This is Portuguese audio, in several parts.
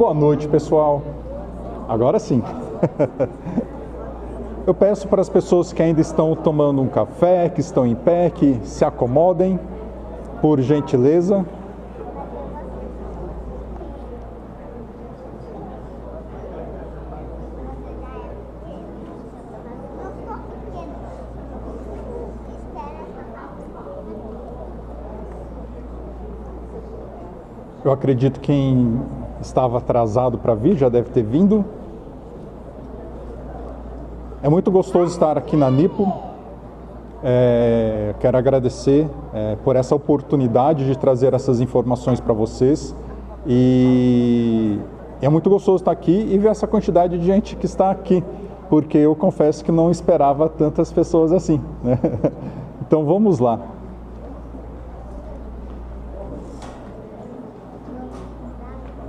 Boa noite, pessoal. Agora sim. Eu peço para as pessoas que ainda estão tomando um café, que estão em pé, que se acomodem, por gentileza. Eu acredito que quem estava atrasado para vir já deve ter vindo. É muito gostoso estar aqui na Nipo. Quero agradecer por essa oportunidade de trazer essas informações para vocês. E é muito gostoso estar aqui e ver essa quantidade de gente que está aqui, porque eu confesso que não esperava tantas pessoas assim, né? Então vamos lá.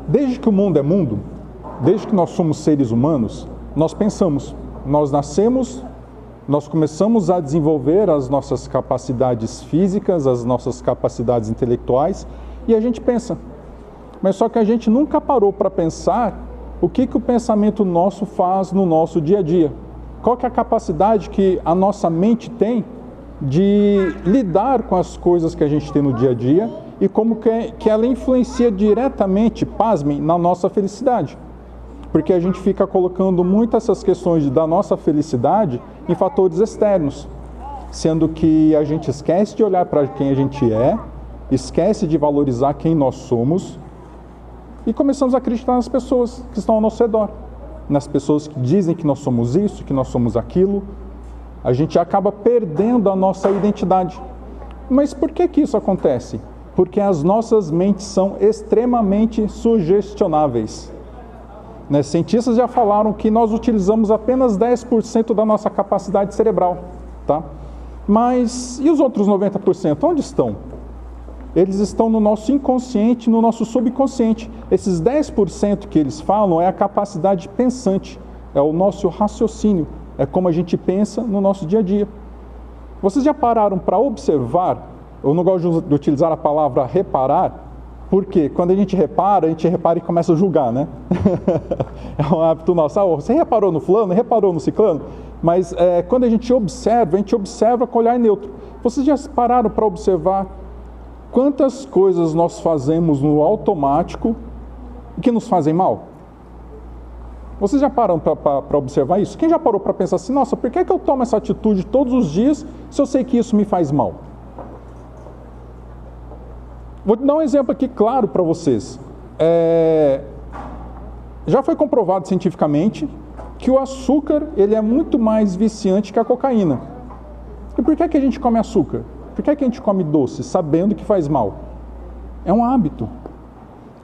Desde que o mundo é mundo, desde que nós somos seres humanos, nós pensamos, nós nascemos, nós começamos a desenvolver as nossas capacidades físicas, as nossas capacidades intelectuais, e a gente pensa. Mas só que a gente nunca parou para pensar o que o pensamento nosso faz no nosso dia a dia. Qual que é a capacidade que a nossa mente tem de lidar com as coisas que a gente tem no dia a dia e como que ela influencia diretamente, pasmem, na nossa felicidade. Porque a gente fica colocando muito essas questões da nossa felicidade em fatores externos, sendo que a gente esquece de olhar para quem a gente é, esquece de valorizar quem nós somos e começamos a acreditar nas pessoas que estão ao nosso redor, nas pessoas que dizem que nós somos isso, que nós somos aquilo. A gente acaba perdendo a nossa identidade. Mas por que isso acontece? Porque as nossas mentes são extremamente sugestionáveis. Né? Cientistas já falaram que nós utilizamos apenas 10% da nossa capacidade cerebral. Tá? Mas e os outros 90%? Onde estão? Eles estão no nosso inconsciente, no nosso subconsciente. Esses 10% que eles falam é a capacidade pensante, é o nosso raciocínio, é como a gente pensa no nosso dia a dia. Vocês já pararam para observar? Eu não gosto de utilizar a palavra reparar, porque quando a gente repara e começa a julgar, né? É um hábito nosso. Ah, você reparou no fulano? Reparou no ciclano? Mas quando a gente observa com olhar neutro. Vocês já pararam para observar quantas coisas nós fazemos no automático que nos fazem mal? Vocês já pararam para observar isso? Quem já parou para pensar assim, nossa, por que eu tomo essa atitude todos os dias se eu sei que isso me faz mal? Vou dar um exemplo aqui claro para vocês. Já foi comprovado cientificamente que o açúcar ele é muito mais viciante que a cocaína. E por que a gente come açúcar? Por que a gente come doce sabendo que faz mal? É um hábito.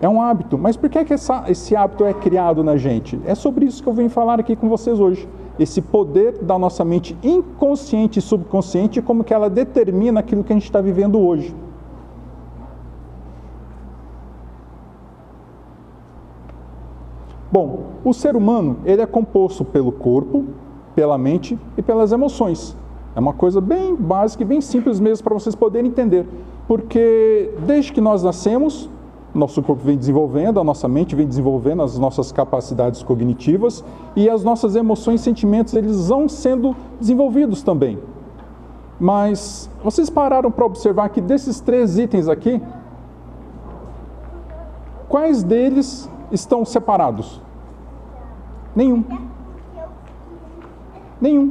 É um hábito. Mas por que esse hábito é criado na gente? É sobre isso que eu venho falar aqui com vocês hoje. Esse poder da nossa mente inconsciente e subconsciente e como que ela determina aquilo que a gente está vivendo hoje. Bom, o ser humano ele é composto pelo corpo, pela mente e pelas emoções. É uma coisa bem básica e bem simples mesmo para vocês poderem entender. Porque desde que nós nascemos, nosso corpo vem desenvolvendo, a nossa mente vem desenvolvendo as nossas capacidades cognitivas e as nossas emoções e sentimentos eles vão sendo desenvolvidos também. Mas vocês pararam para observar que desses 3 itens aqui, quais deles estão separados? Nenhum. Nenhum.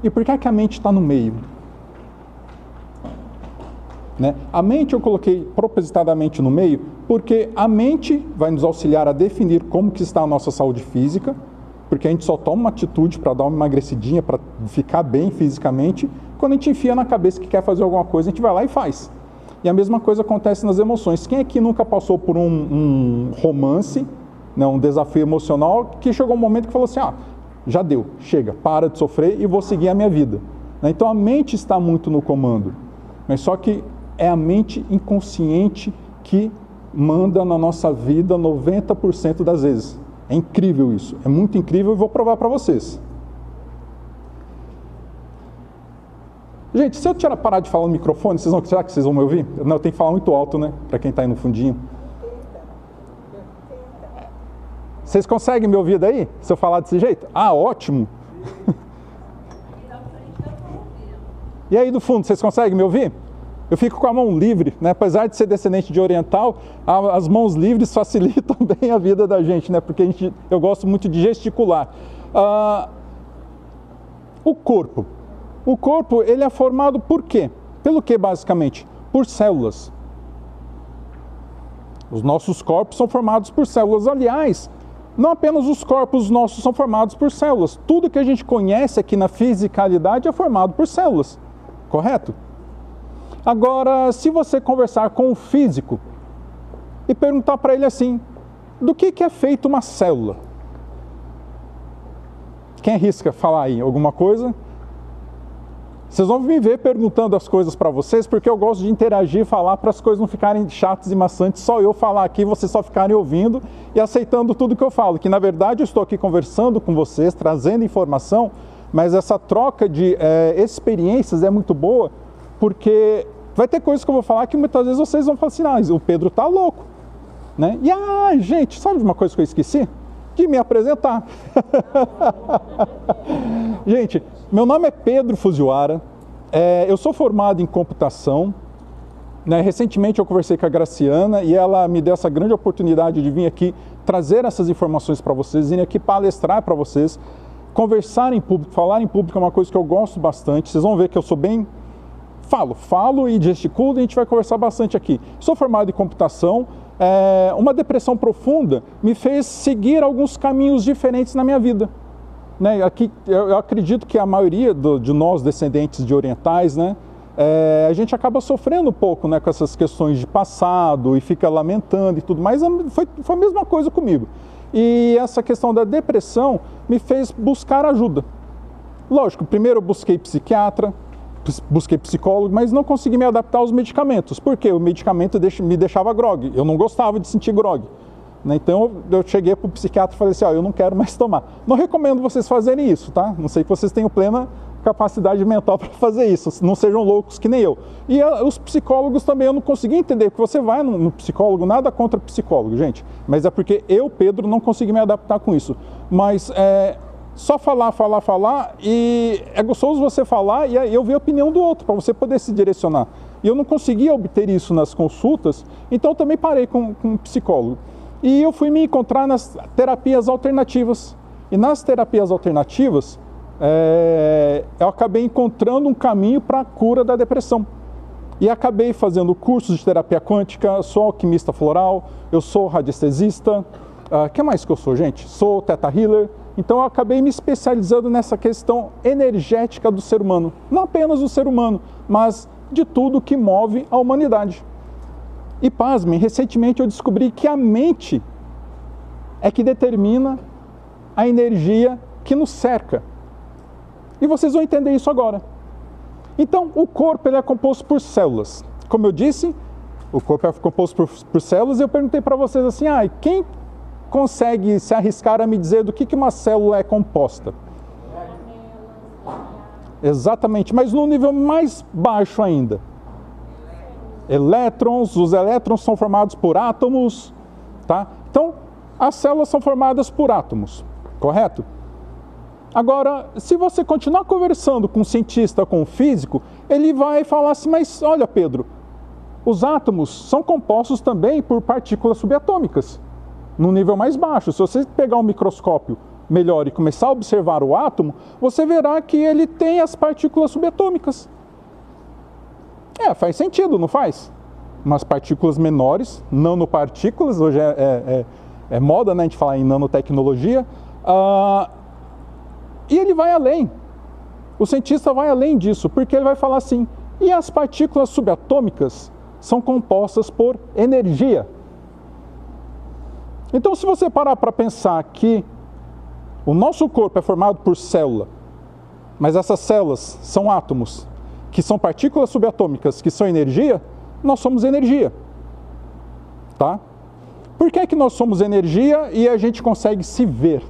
E por que a mente está no meio? Né? A mente eu coloquei propositadamente no meio, porque a mente vai nos auxiliar a definir como que está a nossa saúde física, porque a gente só toma uma atitude para dar uma emagrecidinha, para ficar bem fisicamente, quando a gente enfia na cabeça que quer fazer alguma coisa, a gente vai lá e faz. E a mesma coisa acontece nas emoções. Quem aqui nunca passou por um romance, né, um desafio emocional, que chegou um momento que falou assim, já deu, chega, para de sofrer e vou seguir a minha vida. Então a mente está muito no comando, mas só que é a mente inconsciente que manda na nossa vida 90% das vezes. É incrível isso, é muito incrível e vou provar para vocês. Gente, se eu parar de falar no microfone, será que vocês vão me ouvir? Não, eu tenho que falar muito alto, né? Para quem está aí no fundinho. Vocês conseguem me ouvir daí? Se eu falar desse jeito? Ah, ótimo! E aí do fundo, vocês conseguem me ouvir? Eu fico com a mão livre, né? Apesar de ser descendente de oriental, as mãos livres facilitam bem a vida da gente, né? Porque eu gosto muito de gesticular. O corpo. O corpo, ele é formado por quê? Pelo que, basicamente? Por células. Os nossos corpos são formados por células. Aliás, não apenas os corpos nossos são formados por células. Tudo que a gente conhece aqui na fisicalidade é formado por células. Correto? Agora, se você conversar com um físico e perguntar para ele assim, do que é feita uma célula? Quem arrisca falar aí alguma coisa? Vocês vão me ver perguntando as coisas para vocês, porque eu gosto de interagir e falar para as coisas não ficarem chatas e maçantes, só eu falar aqui, vocês só ficarem ouvindo e aceitando tudo que eu falo, que na verdade eu estou aqui conversando com vocês, trazendo informação, mas essa troca de experiências é muito boa, porque vai ter coisas que eu vou falar que muitas vezes vocês vão falar assim, o Pedro tá louco, né? E gente, sabe de uma coisa que eu esqueci? De me apresentar. Gente, meu nome é Pedro Fujiwara, eu sou formado em computação, né? Recentemente eu conversei com a Graciana e ela me deu essa grande oportunidade de vir aqui trazer essas informações para vocês, vir aqui palestrar para vocês, conversar em público, falar em público é uma coisa que eu gosto bastante, vocês vão ver que eu sou bem... Falo e gesticulo e a gente vai conversar bastante aqui. Sou formado em computação, uma depressão profunda me fez seguir alguns caminhos diferentes na minha vida. Né? Aqui, eu acredito que a maioria de nós, descendentes de orientais, né, a gente acaba sofrendo um pouco, né, com essas questões de passado e fica lamentando e tudo mais. Foi a mesma coisa comigo. E essa questão da depressão me fez buscar ajuda. Lógico, primeiro eu busquei psiquiatra, busquei psicólogo, mas não consegui me adaptar aos medicamentos, porque o medicamento me deixava grogue, eu não gostava de sentir grogue, né? Então eu cheguei para o psiquiatra e falei assim, eu não quero mais tomar. Não recomendo vocês fazerem isso, tá? Não sei que vocês tenham plena capacidade mental para fazer isso, não sejam loucos que nem eu. E os psicólogos também eu não consegui entender, porque você vai no psicólogo, nada contra psicólogo, gente, mas é porque eu, Pedro, não consegui me adaptar com isso. Mas só falar, e é gostoso você falar e aí eu ver a opinião do outro, para você poder se direcionar. E eu não conseguia obter isso nas consultas, então também parei com um psicólogo. E eu fui me encontrar nas terapias alternativas. E nas terapias alternativas, eu acabei encontrando um caminho para a cura da depressão. E acabei fazendo cursos de terapia quântica, sou alquimista floral, eu sou radiestesista, o que mais que eu sou, gente? Sou Theta Healer. Então eu acabei me especializando nessa questão energética do ser humano. Não apenas do ser humano, mas de tudo que move a humanidade. E pasmem, recentemente eu descobri que a mente é que determina a energia que nos cerca. E vocês vão entender isso agora. Então, o corpo ele é composto por células. Como eu disse, o corpo é composto por células e eu perguntei para vocês assim, quem consegue se arriscar a me dizer do que uma célula é composta? Exatamente, mas no nível mais baixo ainda. Elétrons, os elétrons são formados por átomos, tá? Então, as células são formadas por átomos, correto? Agora, se você continuar conversando com um cientista, com um físico, ele vai falar assim, mas olha, Pedro, os átomos são compostos também por partículas subatômicas. No nível mais baixo, se você pegar um microscópio melhor e começar a observar o átomo, você verá que ele tem as partículas subatômicas. Faz sentido, não faz? Umas partículas menores, nanopartículas, hoje é moda, né, a gente falar em nanotecnologia, e ele vai além. O cientista vai além disso, porque ele vai falar assim, e as partículas subatômicas são compostas por energia. Então, se você parar para pensar que o nosso corpo é formado por célula, mas essas células são átomos, que são partículas subatômicas, que são energia, nós somos energia. Tá? Por que nós somos energia e a gente consegue se ver?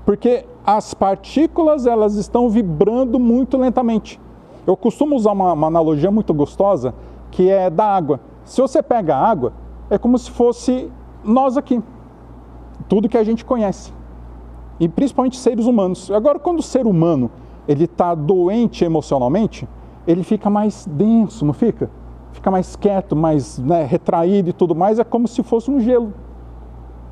Porque as partículas elas estão vibrando muito lentamente. Eu costumo usar uma analogia muito gostosa, que é da água. Se você pega a água, é como se fosse nós aqui. tudo que a gente conhece, e principalmente seres humanos. Agora, quando o ser humano ele está doente emocionalmente, ele fica mais denso, não fica? Fica mais quieto, mais, né, retraído e tudo mais, é como se fosse um gelo.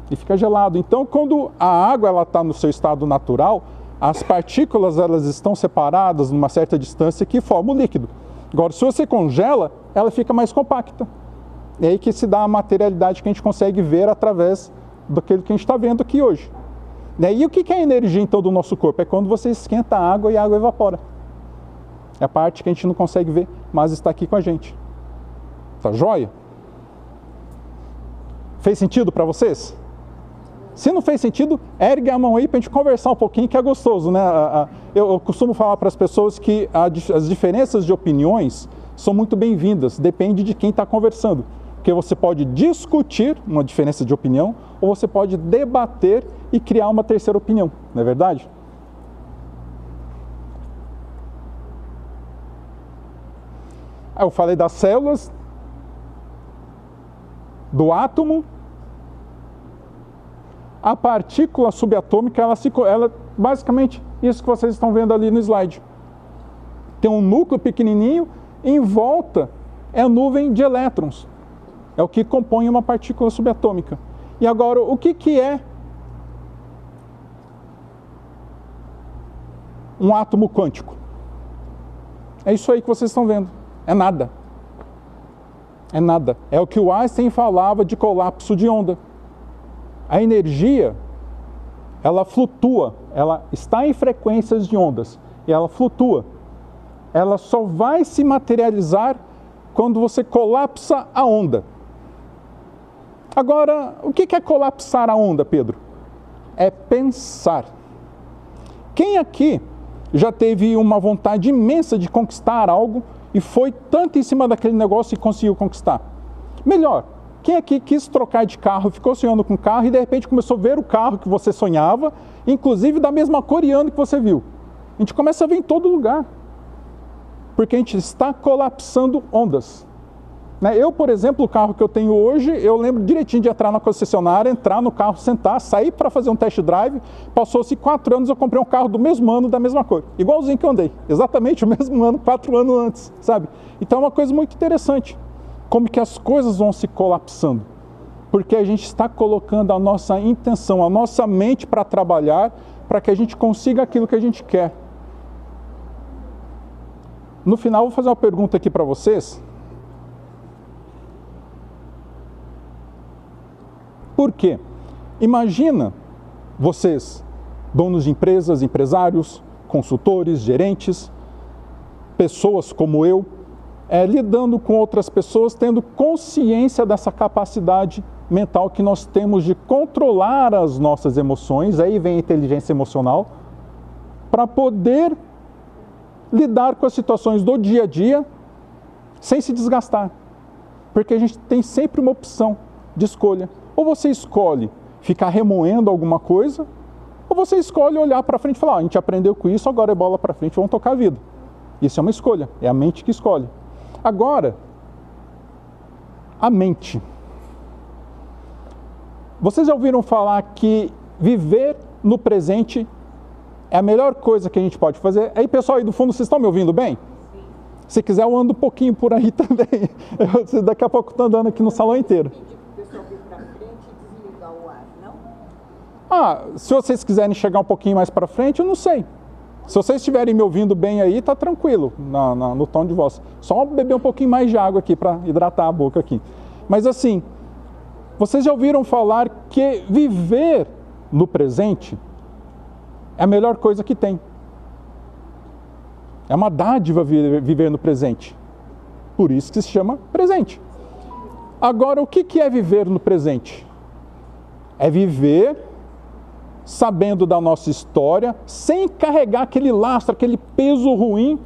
E fica gelado. Então, quando a água está no seu estado natural, as partículas elas estão separadas numa certa distância que forma o líquido. Agora, se você congela, ela fica mais compacta. É aí que se dá a materialidade que a gente consegue ver através daquilo que a gente está vendo aqui hoje. E o que é a energia, então, do nosso corpo? É quando você esquenta a água e a água evapora. É a parte que a gente não consegue ver, mas está aqui com a gente. Tá joia? Fez sentido para vocês? Se não fez sentido, ergue a mão aí para a gente conversar um pouquinho, que é gostoso, né? Eu costumo falar para as pessoas que as diferenças de opiniões são muito bem-vindas, depende de quem está conversando. Porque você pode discutir uma diferença de opinião, ou você pode debater e criar uma terceira opinião, não é verdade? Eu falei das células, do átomo. A partícula subatômica, ela basicamente isso que vocês estão vendo ali no slide. Tem um núcleo pequenininho, em volta é a nuvem de elétrons. É o que compõe uma partícula subatômica. E agora, o que é um átomo quântico? É isso aí que vocês estão vendo. É nada. É nada. É o que o Einstein falava de colapso de onda. A energia, ela flutua, ela está em frequências de ondas e ela flutua. Ela só vai se materializar quando você colapsa a onda. Agora, o que é colapsar a onda, Pedro? É pensar. Quem aqui já teve uma vontade imensa de conquistar algo e foi tanto em cima daquele negócio e conseguiu conquistar? Melhor, quem aqui quis trocar de carro, ficou sonhando com o carro e de repente começou a ver o carro que você sonhava, inclusive da mesma cor e ano que você viu? A gente começa a ver em todo lugar, porque a gente está colapsando ondas. Eu, por exemplo, o carro que eu tenho hoje, eu lembro direitinho de entrar na concessionária, entrar no carro, sentar, sair para fazer um test drive. Passou-se 4 anos, eu comprei um carro do mesmo ano, da mesma cor. Igualzinho que eu andei. Exatamente o mesmo ano, 4 anos antes, sabe? Então é uma coisa muito interessante. Como que as coisas vão se colapsando. Porque a gente está colocando a nossa intenção, a nossa mente para trabalhar, para que a gente consiga aquilo que a gente quer. No final, vou fazer uma pergunta aqui para vocês. Por quê? Imagina vocês, donos de empresas, empresários, consultores, gerentes, pessoas como eu, lidando com outras pessoas, tendo consciência dessa capacidade mental que nós temos de controlar as nossas emoções, aí vem a inteligência emocional, para poder lidar com as situações do dia a dia sem se desgastar. Porque a gente tem sempre uma opção de escolha. Ou você escolhe ficar remoendo alguma coisa, ou você escolhe olhar para frente e falar, a gente aprendeu com isso, agora é bola para frente, vamos tocar a vida. Isso é uma escolha, é a mente que escolhe. Agora, a mente. Vocês já ouviram falar que viver no presente é a melhor coisa que a gente pode fazer? Aí, pessoal aí do fundo, vocês estão me ouvindo bem? Sim. Se quiser, eu ando um pouquinho por aí também. Daqui a pouco eu estou andando aqui no salão inteiro. Se vocês quiserem chegar um pouquinho mais para frente, eu não sei. Se vocês estiverem me ouvindo bem aí, tá tranquilo no tom de voz. Só beber um pouquinho mais de água aqui para hidratar a boca aqui. Mas assim, vocês já ouviram falar que viver no presente é a melhor coisa que tem. É uma dádiva viver no presente. Por isso que se chama presente. Agora, o que é viver no presente? É viver sabendo da nossa história, sem carregar aquele lastro, aquele peso ruim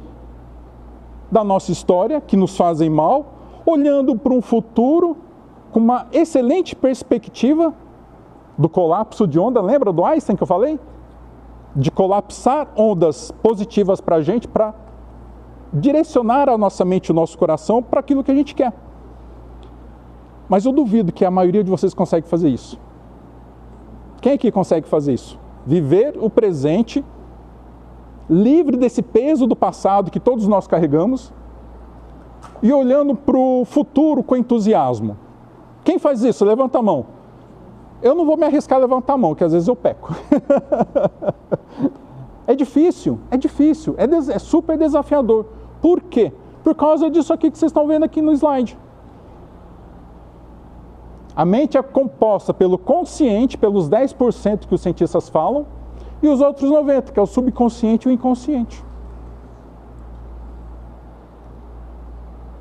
da nossa história, que nos fazem mal, olhando para um futuro com uma excelente perspectiva do colapso de onda. Lembra do Einstein que eu falei? De colapsar ondas positivas para a gente, para direcionar a nossa mente e o nosso coração para aquilo que a gente quer. Mas eu duvido que a maioria de vocês consegue fazer isso. Quem aqui consegue fazer isso? Viver o presente, livre desse peso do passado que todos nós carregamos, e olhando para o futuro com entusiasmo. Quem faz isso? Levanta a mão. Eu não vou me arriscar a levantar a mão, que às vezes eu peco. É difícil, é super desafiador. Por quê? Por causa disso aqui que vocês estão vendo aqui no slide. A mente é composta pelo consciente, pelos 10% que os cientistas falam, e os outros 90%, que é o subconsciente e o inconsciente.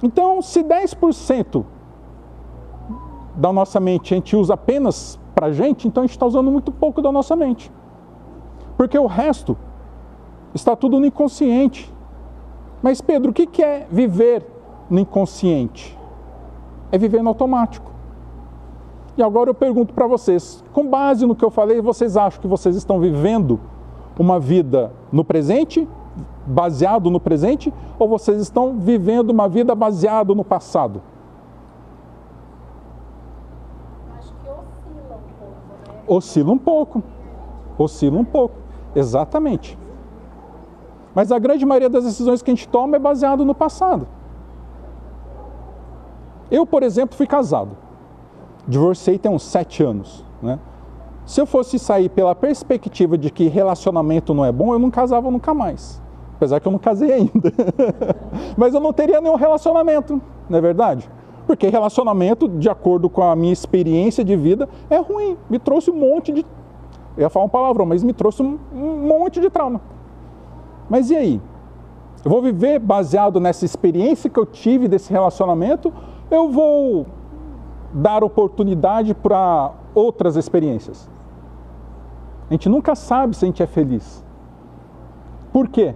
Então, se 10% da nossa mente a gente usa apenas para a gente, então a gente está usando muito pouco da nossa mente. Porque o resto está tudo no inconsciente. Mas, Pedro, o que é viver no inconsciente? É viver no automático. E agora eu pergunto para vocês, com base no que eu falei, vocês acham que vocês estão vivendo uma vida no presente, baseado no presente, ou vocês estão vivendo uma vida baseada no passado? Acho que oscila um pouco, né? Oscila um pouco, exatamente. Mas a grande maioria das decisões que a gente toma é baseado no passado. Eu, por exemplo, fui casado. Divorciei tem uns 7 anos, né? Se eu fosse sair pela perspectiva de que relacionamento não é bom, eu não casava nunca mais. Apesar que eu não casei ainda. Mas eu não teria nenhum relacionamento, não é verdade? Porque relacionamento, de acordo com a minha experiência de vida, é ruim. Me trouxe um monte de... Eu ia falar um palavrão, mas me trouxe um monte de trauma. Mas e aí? Eu vou viver baseado nessa experiência que eu tive desse relacionamento? Eu vou dar oportunidade para outras experiências? A gente nunca sabe se a gente é feliz. Por quê?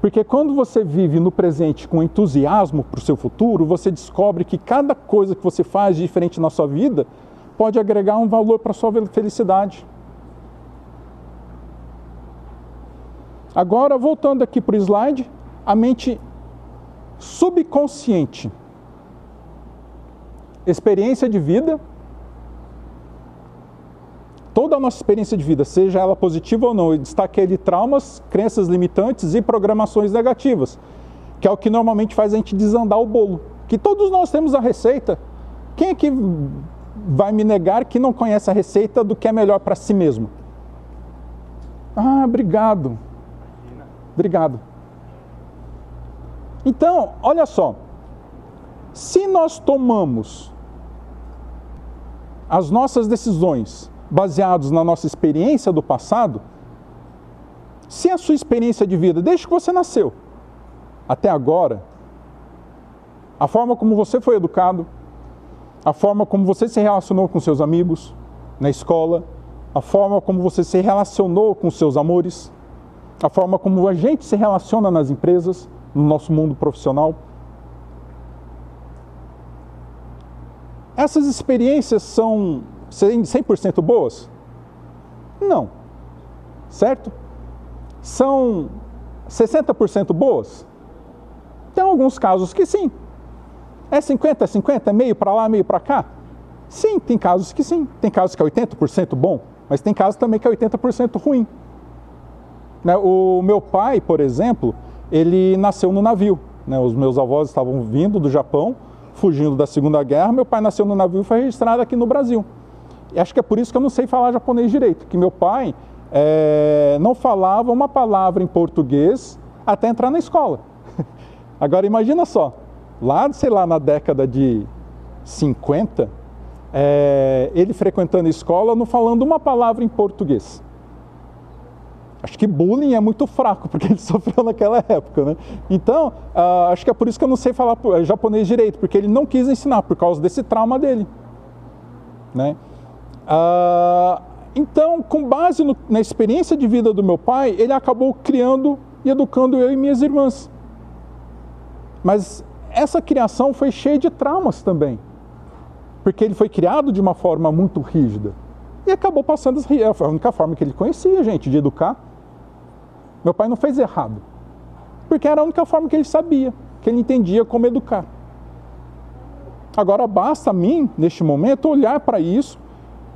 Porque quando você vive no presente com entusiasmo para o seu futuro, você descobre que cada coisa que você faz de diferente na sua vida pode agregar um valor para a sua felicidade. Agora, voltando aqui para o slide, a mente subconsciente. Experiência de vida. Toda a nossa experiência de vida, seja ela positiva ou não, eu destaquei ali traumas, crenças limitantes e programações negativas, que é o que normalmente faz a gente desandar o bolo. Que todos nós temos a receita. Quem é que vai me negar que não conhece a receita do que é melhor para si mesmo? Ah, obrigado. Obrigado. Então, olha só. Se nós tomamos as nossas decisões baseados na nossa experiência do passado, se a sua experiência de vida, desde que você nasceu até agora, a forma como você foi educado, a forma como você se relacionou com seus amigos na escola, a forma como você se relacionou com seus amores, a forma como a gente se relaciona nas empresas, no nosso mundo profissional, essas experiências são 100% boas? Não. Certo? São 60% boas? Tem alguns casos que sim. É 50, é 50, é meio para lá, meio para cá? Sim, tem casos que sim. Tem casos que é 80% bom, mas tem casos também que é 80% ruim. O meu pai, por exemplo, ele nasceu no navio. Os meus avós estavam vindo do Japão, fugindo da Segunda Guerra. Meu pai nasceu no navio e foi registrado aqui no Brasil. E acho que é por isso que eu não sei falar japonês direito, que meu pai não falava uma palavra em português até entrar na escola. Agora imagina só, lá, sei lá, na década de 50, ele frequentando a escola não falando uma palavra em português. Acho que bullying é muito fraco, porque ele sofreu naquela época, né? Então, acho que é por isso que eu não sei falar japonês direito, porque ele não quis ensinar, por causa desse trauma dele, né? Então, com base na experiência de vida do meu pai, ele acabou criando e educando eu e minhas irmãs. Mas essa criação foi cheia de traumas também, porque ele foi criado de uma forma muito rígida e acabou passando a única forma que ele conhecia, gente, de educar. Meu pai não fez errado, porque era a única forma que ele sabia, que ele entendia como educar. Agora basta a mim, neste momento, olhar para isso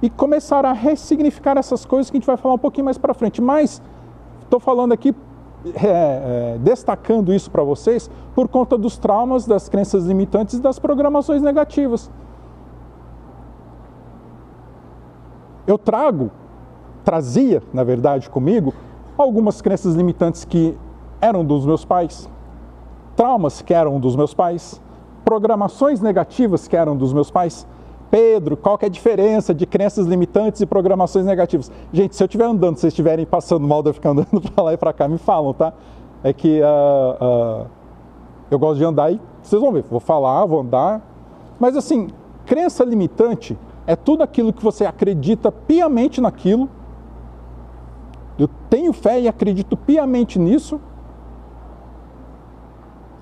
e começar a ressignificar essas coisas que a gente vai falar um pouquinho mais para frente. Mas estou falando aqui, destacando isso para vocês por conta dos traumas, das crenças limitantes e das programações negativas. Eu trazia, na verdade, comigo, algumas crenças limitantes que eram dos meus pais, traumas que eram dos meus pais, programações negativas que eram dos meus pais. Pedro, qual que é a diferença de crenças limitantes e programações negativas? Gente, se eu estiver andando, se vocês estiverem passando mal de eu ficar andando para lá e para cá, me falam, tá? É que eu gosto de andar e vocês vão ver, vou falar, vou andar. Mas assim, crença limitante é tudo aquilo que você acredita piamente naquilo. Eu tenho fé e acredito piamente nisso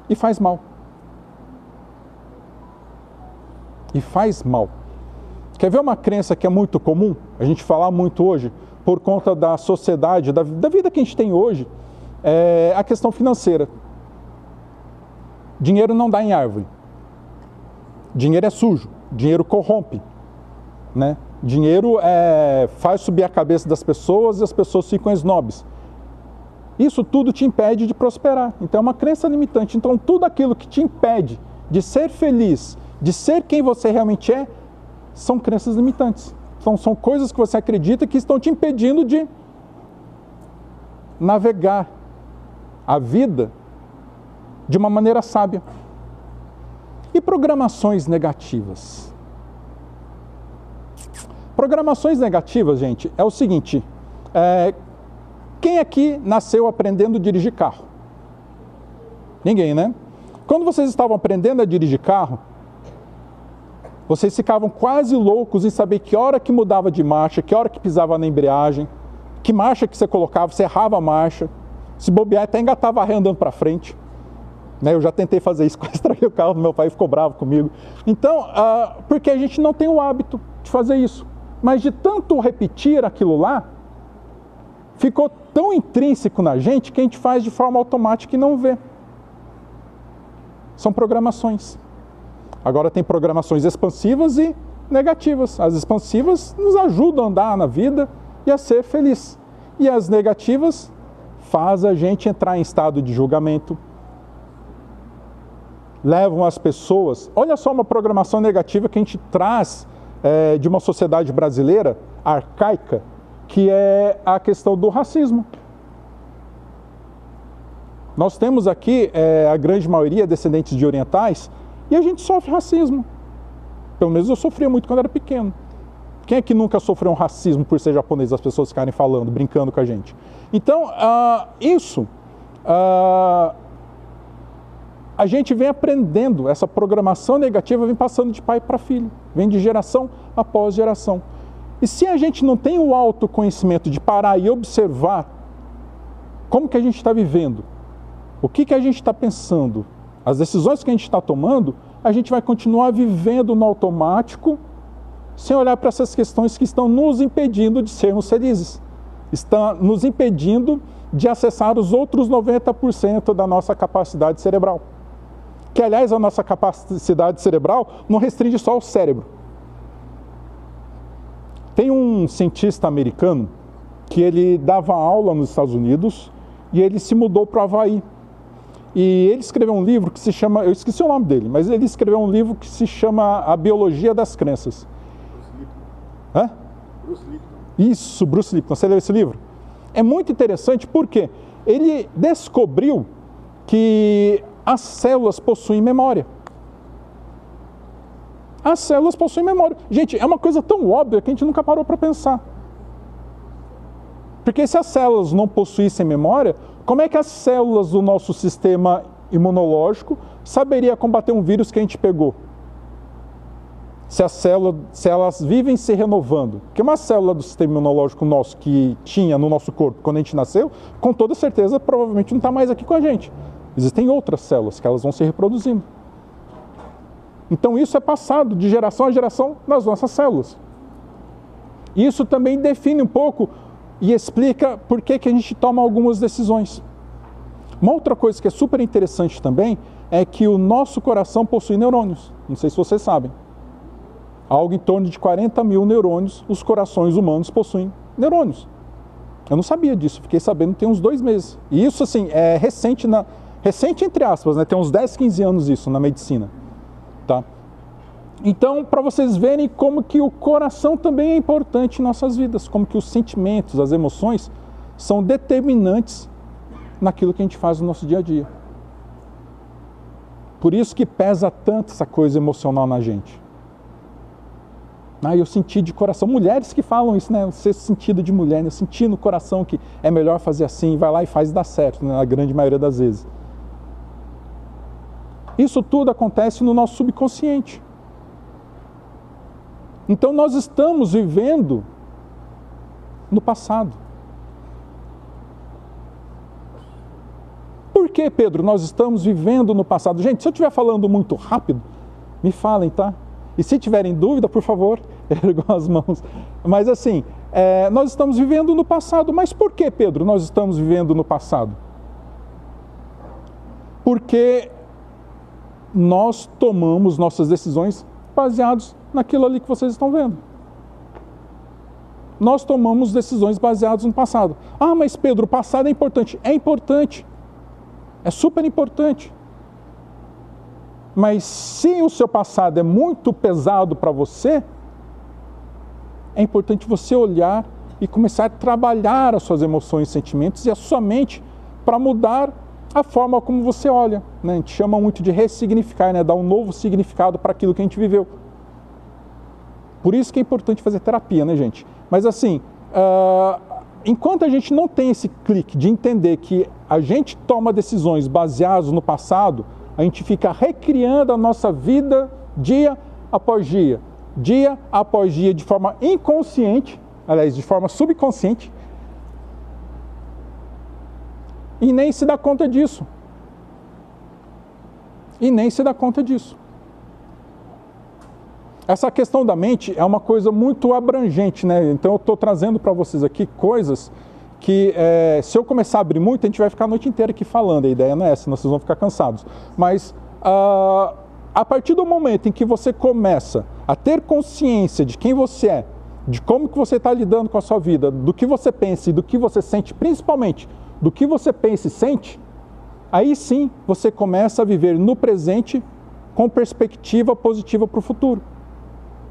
e faz mal. E faz mal. Quer ver uma crença que é muito comum, a gente falar muito hoje, por conta da sociedade, da vida que a gente tem hoje, é a questão financeira. Dinheiro não dá em árvore. Dinheiro é sujo, dinheiro corrompe, né? Dinheiro faz subir a cabeça das pessoas e as pessoas ficam snobs. Isso tudo te impede de prosperar. Então é uma crença limitante. Então tudo aquilo que te impede de ser feliz, de ser quem você realmente é, são crenças limitantes. São coisas que você acredita que estão te impedindo de navegar a vida de uma maneira sábia. E programações negativas? Programações negativas, gente, é o seguinte, quem aqui nasceu aprendendo a dirigir carro? Ninguém, né? Quando vocês estavam aprendendo a dirigir carro, vocês ficavam quase loucos em saber que hora que mudava de marcha, que hora que pisava na embreagem, que marcha que você colocava, você errava a marcha, se bobear até engatava a ré andando para frente. Né? Eu já tentei fazer isso, quase estraguei o carro do meu pai e ficou bravo comigo. Então, porque a gente não tem o hábito de fazer isso. Mas de tanto repetir aquilo lá, ficou tão intrínseco na gente que a gente faz de forma automática e não vê. São programações. Agora tem programações expansivas e negativas. As expansivas nos ajudam a andar na vida e a ser feliz. E as negativas faz a gente entrar em estado de julgamento. Levam as pessoas... Olha só uma programação negativa que a gente traz de uma sociedade brasileira arcaica, que é a questão do racismo. Nós temos aqui, a grande maioria, descendentes de orientais, e a gente sofre racismo. Pelo menos eu sofria muito quando era pequeno. Quem é que nunca sofreu um racismo por ser japonês? As pessoas ficarem falando, brincando com a gente. Então, a gente vem aprendendo, essa programação negativa vem passando de pai para filho, vem de geração após geração. E se a gente não tem o autoconhecimento de parar e observar como que a gente está vivendo, o que a gente está pensando, as decisões que a gente está tomando, a gente vai continuar vivendo no automático, sem olhar para essas questões que estão nos impedindo de sermos felizes. Estão nos impedindo de acessar os outros 90% da nossa capacidade cerebral. Que, aliás, a nossa capacidade cerebral não restringe só o cérebro. Tem um cientista americano que ele dava aula nos Estados Unidos e ele se mudou para o Havaí. E ele escreveu um livro que se chama, eu esqueci o nome dele, mas ele escreveu um livro que se chama A Biologia das Crenças. Bruce Lipton. Isso, Bruce Lipton. Você leu esse livro? É muito interessante porque ele descobriu que as células possuem memória. As células possuem memória. Gente, é uma coisa tão óbvia que a gente nunca parou para pensar. Porque se as células não possuíssem memória, como é que as células do nosso sistema imunológico saberia combater um vírus que a gente pegou? Se elas vivem se renovando. Porque uma célula do sistema imunológico nosso que tinha no nosso corpo quando a gente nasceu, com toda certeza, provavelmente não está mais aqui com a gente. Existem outras células que elas vão se reproduzindo. Então isso é passado de geração a geração nas nossas células. Isso também define um pouco e explica por que a gente toma algumas decisões. Uma outra coisa que é super interessante também é que o nosso coração possui neurônios. Não sei se vocês sabem. algo em torno de 40 mil neurônios, os corações humanos possuem neurônios. Eu não sabia disso, fiquei sabendo tem uns 2 meses. E isso, assim, é recente, recente entre aspas, né? Tem uns 10, 15 anos isso na medicina. Tá? Então, para vocês verem como que o coração também é importante em nossas vidas, como que os sentimentos, as emoções, são determinantes naquilo que a gente faz no nosso dia a dia. Por isso que pesa tanto essa coisa emocional na gente. Eu senti de coração, mulheres que falam isso, né? O sexto sentido de mulher, né? Eu senti no coração que é melhor fazer assim, vai lá e faz e dá certo, né? Na grande maioria das vezes. Isso tudo acontece no nosso subconsciente. Então nós estamos vivendo no passado. Por que, Pedro, nós estamos vivendo no passado? Gente, se eu estiver falando muito rápido, me falem, tá? E se tiverem dúvida, por favor, ergam as mãos. Mas assim, nós estamos vivendo no passado. Mas por que, Pedro, nós estamos vivendo no passado? Porque nós tomamos nossas decisões baseadas naquilo ali que vocês estão vendo. Nós tomamos decisões baseadas no passado. Mas Pedro, o passado é importante. É importante. É super importante. Mas se o seu passado é muito pesado para você, é importante você olhar e começar a trabalhar as suas emoções e sentimentos e a sua mente para mudar a forma como você olha. Né? A gente chama muito de ressignificar, né? Dar um novo significado para aquilo que a gente viveu. Por isso que é importante fazer terapia, né, gente? Mas assim, enquanto a gente não tem esse clique de entender que a gente toma decisões baseadas no passado, a gente fica recriando a nossa vida dia após dia de forma inconsciente, aliás, de forma subconsciente, e nem se dá conta disso. Essa questão da mente é uma coisa muito abrangente, né? Então eu estou trazendo para vocês aqui coisas que, se eu começar a abrir muito, a gente vai ficar a noite inteira aqui falando. A ideia não é essa, senão vocês vão ficar cansados. Mas a partir do momento em que você começa a ter consciência de quem você é, de como que você está lidando com a sua vida, do que você pensa e do que você sente, principalmente do que você pensa e sente, aí sim você começa a viver no presente com perspectiva positiva para o futuro.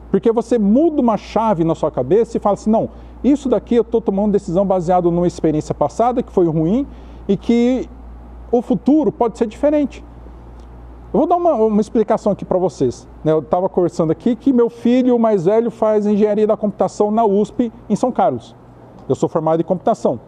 Porque você muda uma chave na sua cabeça e fala assim, não, isso daqui eu estou tomando decisão baseada numa experiência passada que foi ruim e que o futuro pode ser diferente. Eu vou dar uma explicação aqui para vocês. Eu estava conversando aqui que meu filho mais velho faz engenharia da computação na USP em São Carlos. Eu sou formado em computação.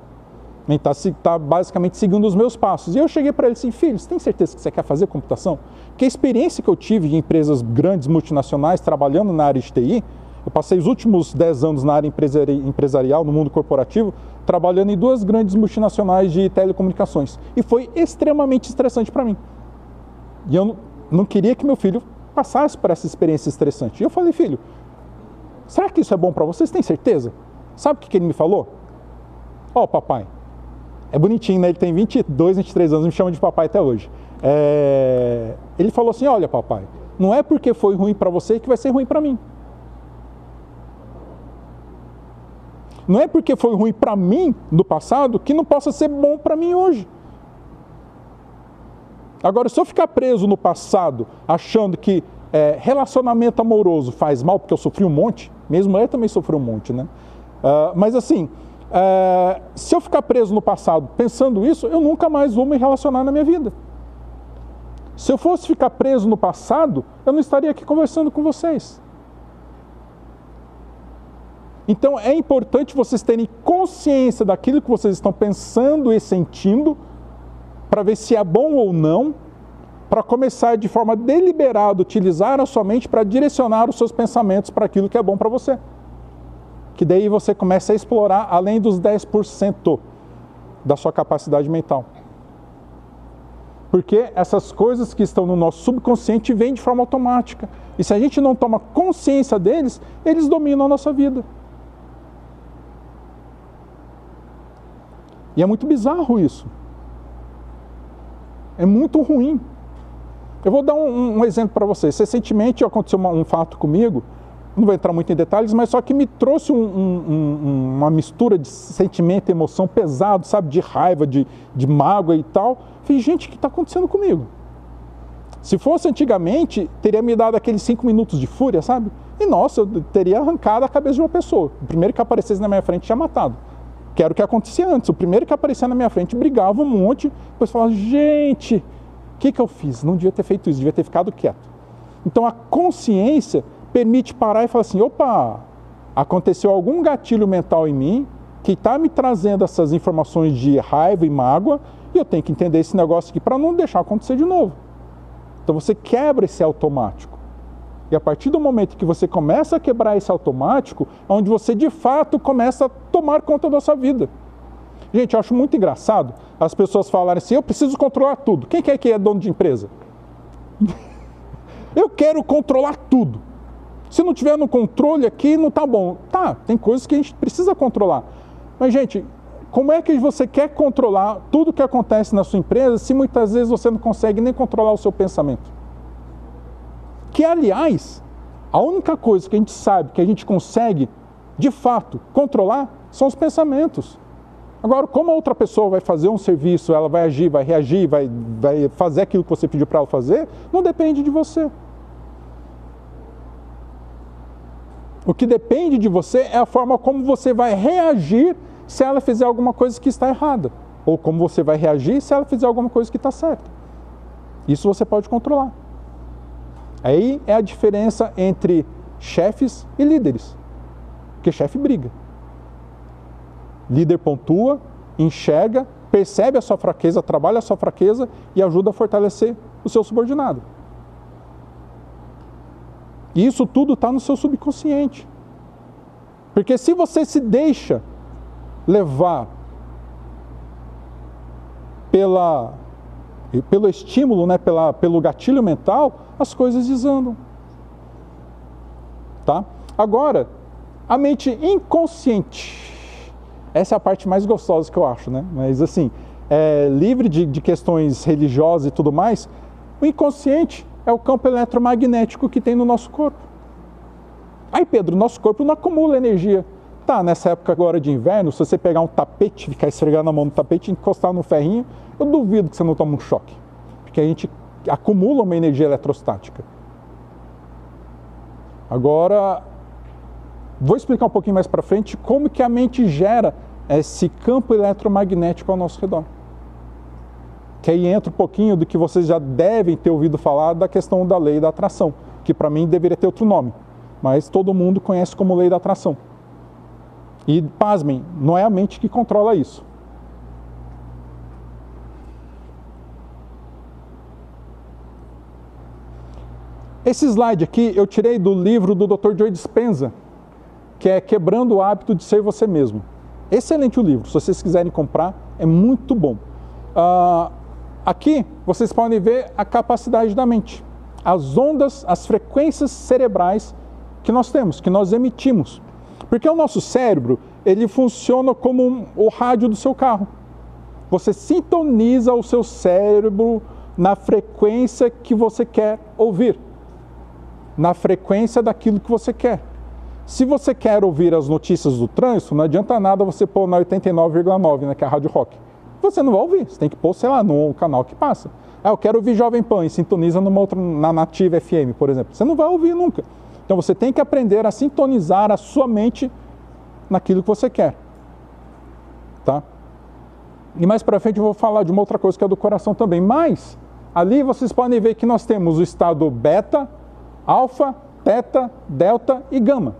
Ele está basicamente seguindo os meus passos. E eu cheguei para ele assim, filho, você tem certeza que você quer fazer computação? Porque a experiência que eu tive em empresas grandes, multinacionais, trabalhando na área de TI, eu passei os últimos 10 anos na área empresarial, no mundo corporativo, trabalhando em 2 grandes multinacionais de telecomunicações. E foi extremamente estressante para mim. E eu não queria que meu filho passasse por essa experiência estressante. E eu falei, filho, será que isso é bom para vocês? Tem certeza? Sabe o que ele me falou? Papai, é bonitinho, né? Ele tem 22, 23 anos, me chama de papai até hoje. Ele falou assim, olha papai, não é porque foi ruim para você que vai ser ruim para mim. Não é porque foi ruim para mim no passado que não possa ser bom para mim hoje. Agora, se eu ficar preso no passado, achando que relacionamento amoroso faz mal, porque eu sofri um monte, mesmo eu também sofri um monte, né? Mas assim, se eu ficar preso no passado pensando isso, eu nunca mais vou me relacionar na minha vida. Se eu fosse ficar preso no passado, eu não estaria aqui conversando com vocês. Então é importante vocês terem consciência daquilo que vocês estão pensando e sentindo, para ver se é bom ou não, para começar de forma deliberada, utilizar a sua mente para direcionar os seus pensamentos para aquilo que é bom para você. Que daí você começa a explorar além dos 10% da sua capacidade mental. Porque essas coisas que estão no nosso subconsciente vêm de forma automática. E se a gente não toma consciência deles, eles dominam a nossa vida. E é muito bizarro isso. É muito ruim. Eu vou dar um exemplo para vocês. Recentemente aconteceu um fato comigo não vou entrar muito em detalhes, mas só que me trouxe uma mistura de sentimento e emoção pesado, sabe, de raiva, de mágoa e tal. Falei, gente, o que está acontecendo comigo? Se fosse antigamente, teria me dado aqueles 5 minutos de fúria, sabe? E nossa, eu teria arrancado a cabeça de uma pessoa. O primeiro que aparecesse na minha frente tinha matado. Que era o que acontecia antes. O primeiro que aparecia na minha frente brigava um monte, depois falava, gente, o que eu fiz? Não devia ter feito isso, devia ter ficado quieto. Então a consciência permite parar e falar assim, opa, aconteceu algum gatilho mental em mim que está me trazendo essas informações de raiva e mágoa e eu tenho que entender esse negócio aqui para não deixar acontecer de novo. Então você quebra esse automático. E a partir do momento que você começa a quebrar esse automático, é onde você de fato começa a tomar conta da sua vida. Gente, eu acho muito engraçado as pessoas falarem assim, eu preciso controlar tudo. Quem que é dono de empresa? Eu quero controlar tudo. Se não tiver no controle aqui, não tá bom. Tá, tem coisas que a gente precisa controlar. Mas, gente, como é que você quer controlar tudo que acontece na sua empresa se muitas vezes você não consegue nem controlar o seu pensamento? Que, aliás, a única coisa que a gente sabe que a gente consegue, de fato, controlar são os pensamentos. Agora, como a outra pessoa vai fazer um serviço, ela vai agir, vai reagir, vai fazer aquilo que você pediu para ela fazer, não depende de você. O que depende de você é a forma como você vai reagir se ela fizer alguma coisa que está errada. Ou como você vai reagir se ela fizer alguma coisa que está certa. Isso você pode controlar. Aí é a diferença entre chefes e líderes. Porque chefe briga. Líder pontua, enxerga, percebe a sua fraqueza, trabalha a sua fraqueza e ajuda a fortalecer o seu subordinado. E isso tudo está no seu subconsciente. Porque se você se deixa levar pelo estímulo, né, pelo gatilho mental, as coisas desandam. Tá? Agora, a mente inconsciente. Essa é a parte mais gostosa que eu acho, né? Mas assim, livre de questões religiosas e tudo mais, o inconsciente é o campo eletromagnético que tem no nosso corpo. Aí, Pedro, nosso corpo não acumula energia. Tá, nessa época agora de inverno, se você pegar um tapete, ficar esfregando a mão no tapete e encostar no ferrinho, eu duvido que você não tome um choque. Porque a gente acumula uma energia eletrostática. Agora, vou explicar um pouquinho mais para frente como que a mente gera esse campo eletromagnético ao nosso redor. Que aí entra um pouquinho do que vocês já devem ter ouvido falar da questão da lei da atração, que para mim deveria ter outro nome, mas todo mundo conhece como lei da atração. E, pasmem, não é a mente que controla isso. Esse slide aqui eu tirei do livro do Dr. Joe Dispenza, que é Quebrando o Hábito de Ser Você Mesmo. Excelente o livro, se vocês quiserem comprar, é muito bom. Aqui vocês podem ver a capacidade da mente, as ondas, as frequências cerebrais que nós temos, que nós emitimos. Porque o nosso cérebro, ele funciona como o rádio do seu carro. Você sintoniza o seu cérebro na frequência que você quer ouvir, na frequência daquilo que você quer. Se você quer ouvir as notícias do trânsito, não adianta nada você pôr na 89,9, né, que é a Rádio Rock. Você não vai ouvir, você tem que pôr, sei lá, no canal que passa. Eu quero ouvir Jovem Pan e sintoniza na Nativa FM, por exemplo. Você não vai ouvir nunca. Então você tem que aprender a sintonizar a sua mente naquilo que você quer. Tá? E mais para frente eu vou falar de uma outra coisa que é do coração também. Mas ali vocês podem ver que nós temos o estado beta, alfa, teta, delta e gama.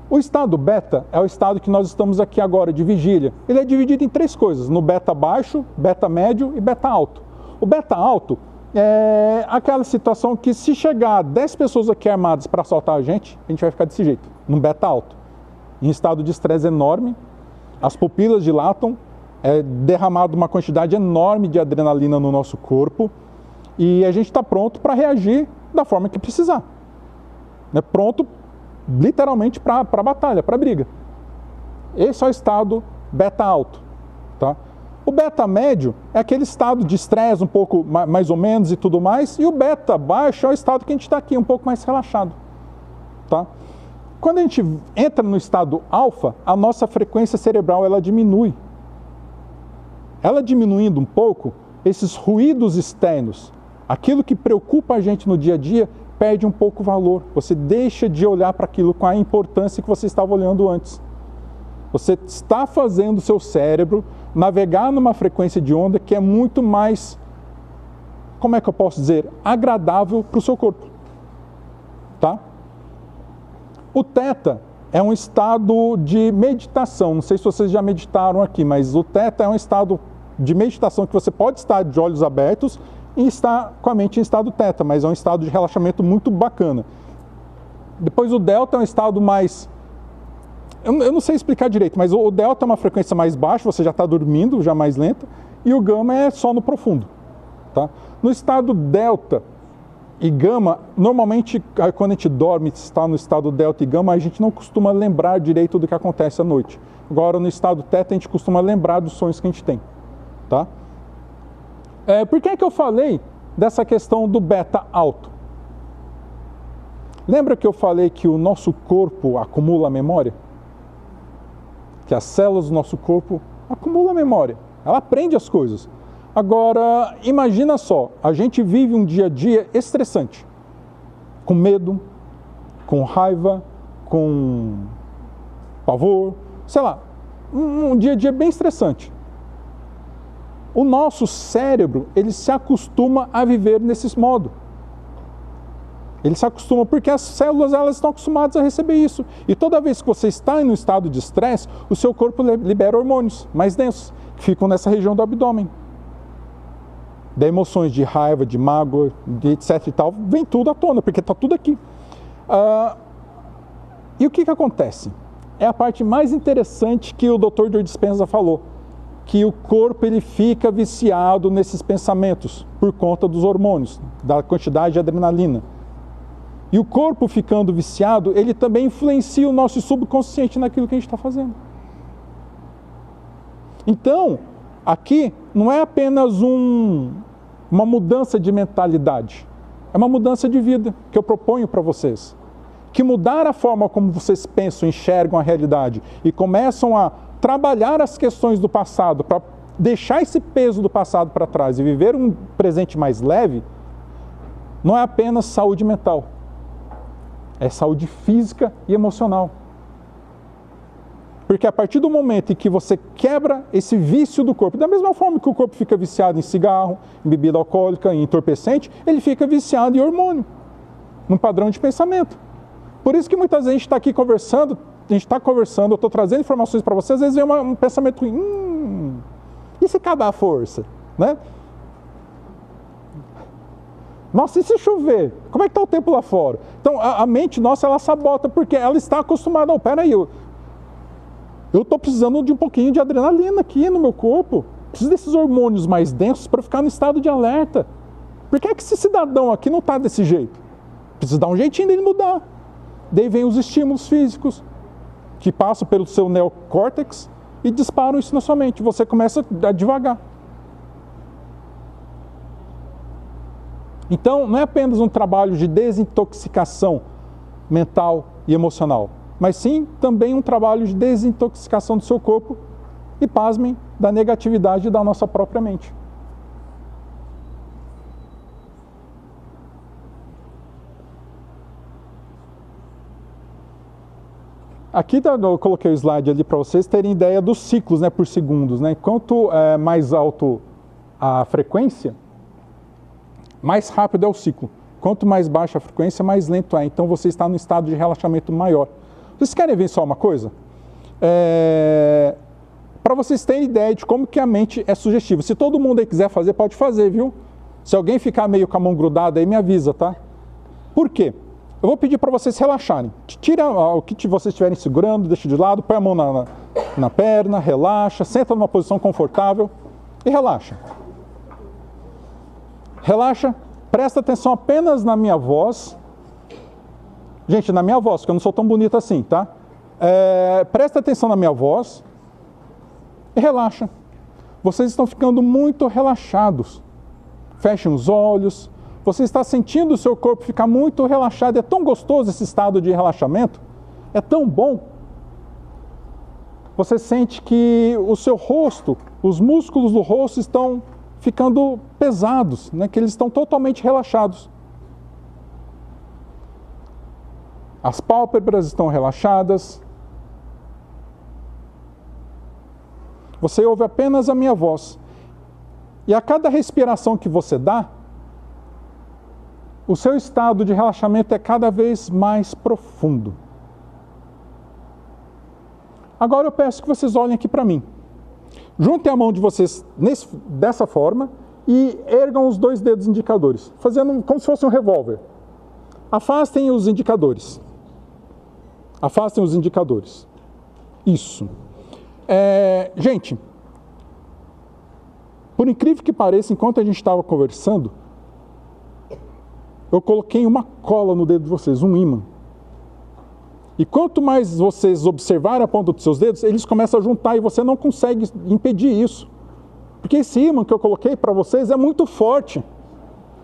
O estado beta é o estado que nós estamos aqui agora, de vigília. Ele é dividido em 3 coisas, no beta baixo, beta médio e beta alto. O beta alto é aquela situação que se chegar 10 pessoas aqui armadas para assaltar a gente vai ficar desse jeito, no beta alto. Em estado de estresse enorme, as pupilas dilatam, é derramado uma quantidade enorme de adrenalina no nosso corpo e a gente está pronto para reagir da forma que precisar. É pronto literalmente para a batalha, para a briga. Esse é o estado beta alto. Tá? O beta médio é aquele estado de estresse um pouco mais ou menos e tudo mais, e o beta baixo é o estado que a gente está aqui, um pouco mais relaxado. tá? Quando a gente entra no estado alfa, a nossa frequência cerebral ela diminui. Ela diminuindo um pouco, esses ruídos externos, aquilo que preocupa a gente no dia a dia, perde um pouco o valor. Você deixa de olhar para aquilo com a importância que você estava olhando antes. Você está fazendo o seu cérebro navegar numa frequência de onda que é muito mais, como é que eu posso dizer, agradável para o seu corpo. Tá? O Theta é um estado de meditação. Não sei se vocês já meditaram aqui, mas o Theta é um estado de meditação que você pode estar de olhos abertos e estar com a mente em estado Theta, mas é um estado de relaxamento muito bacana. Depois o Delta é um estado mais... Eu não sei explicar direito, mas o Delta é uma frequência mais baixa, você já está dormindo, já mais lenta, e o Gama é só no profundo. Tá? No estado Delta e Gama, normalmente quando a gente dorme, está no estado Delta e Gama, a gente não costuma lembrar direito do que acontece à noite. Agora no estado Theta a gente costuma lembrar dos sonhos que a gente tem. Tá? Por que é que eu falei dessa questão do beta alto? Lembra que eu falei que o nosso corpo acumula memória? Que as células do nosso corpo acumulam memória. Ela aprende as coisas. Agora, imagina só, a gente vive um dia a dia estressante. Com medo, com raiva, com pavor, sei lá. Um dia a dia bem estressante. O nosso cérebro, ele se acostuma a viver nesse modo. Ele se acostuma porque as células elas estão acostumadas a receber isso. E toda vez que você está em um estado de estresse, o seu corpo libera hormônios mais densos, que ficam nessa região do abdômen. De emoções de raiva, de mágoa, de etc e tal, vem tudo à tona, porque está tudo aqui. E o que acontece? É a parte mais interessante que o Dr. Joe Dispenza falou. Que o corpo ele fica viciado nesses pensamentos por conta dos hormônios, da quantidade de adrenalina. E o corpo ficando viciado, ele também influencia o nosso subconsciente naquilo que a gente está fazendo. Então, aqui não é apenas uma mudança de mentalidade, é uma mudança de vida que eu proponho para vocês. Que mudar a forma como vocês pensam, enxergam a realidade e começam a trabalhar as questões do passado para deixar esse peso do passado para trás e viver um presente mais leve, não é apenas saúde mental, é saúde física e emocional. Porque a partir do momento em que você quebra esse vício do corpo, da mesma forma que o corpo fica viciado em cigarro, em bebida alcoólica, em entorpecente, ele fica viciado em hormônio, num padrão de pensamento. Por isso que muitas vezes a gente está aqui conversando, eu estou trazendo informações para vocês, às vezes vem um pensamento ruim. E se acabar a força? Né? Nossa, e se chover? Como é que está o tempo lá fora? Então, a mente nossa, ela sabota, porque ela está acostumada. Peraí, eu estou precisando de um pouquinho de adrenalina aqui no meu corpo. Preciso desses hormônios mais densos para ficar no estado de alerta. Por que é que esse cidadão aqui não está desse jeito? Precisa dar um jeitinho dele mudar. Daí vem os estímulos físicos, que passam pelo seu neocórtex e disparam isso na sua mente. Você começa a devagar. Então, não é apenas um trabalho de desintoxicação mental e emocional, mas sim também um trabalho de desintoxicação do seu corpo e, pasmem, da negatividade da nossa própria mente. Aqui eu coloquei o slide ali para vocês terem ideia dos ciclos, né, por segundos. Né? Quanto mais alto a frequência, mais rápido é o ciclo. Quanto mais baixa a frequência, mais lento é. Então você está no estado de relaxamento maior. Vocês querem ver só uma coisa? Para vocês terem ideia de como que a mente é sugestiva. Se todo mundo aí quiser fazer, pode fazer, viu? Se alguém ficar meio com a mão grudada aí, me avisa, tá? Por quê? Eu vou pedir para vocês relaxarem. Tira o que vocês estiverem segurando, deixa de lado, põe a mão na perna, relaxa, senta numa posição confortável e relaxa. Relaxa, presta atenção apenas na minha voz. Gente, na minha voz, porque eu não sou tão bonito assim, tá? Presta atenção na minha voz e relaxa. Vocês estão ficando muito relaxados. Fechem os olhos, Você está sentindo o seu corpo ficar muito relaxado. É tão gostoso esse estado de relaxamento. É tão bom. Você sente que o seu rosto, os músculos do rosto estão ficando pesados, né? Que eles estão totalmente relaxados. As pálpebras estão relaxadas. Você ouve apenas a minha voz. E a cada respiração que você dá, o seu estado de relaxamento é cada vez mais profundo. Agora eu peço que vocês olhem aqui para mim. Juntem a mão de vocês dessa forma e ergam os 2 dedos indicadores, fazendo como se fosse um revólver. Afastem os indicadores. Afastem os indicadores. Isso. Gente, por incrível que pareça, enquanto a gente estava conversando, eu coloquei uma cola no dedo de vocês, um ímã. E quanto mais vocês observarem a ponta dos seus dedos, eles começam a juntar e você não consegue impedir isso. Porque esse ímã que eu coloquei para vocês é muito forte.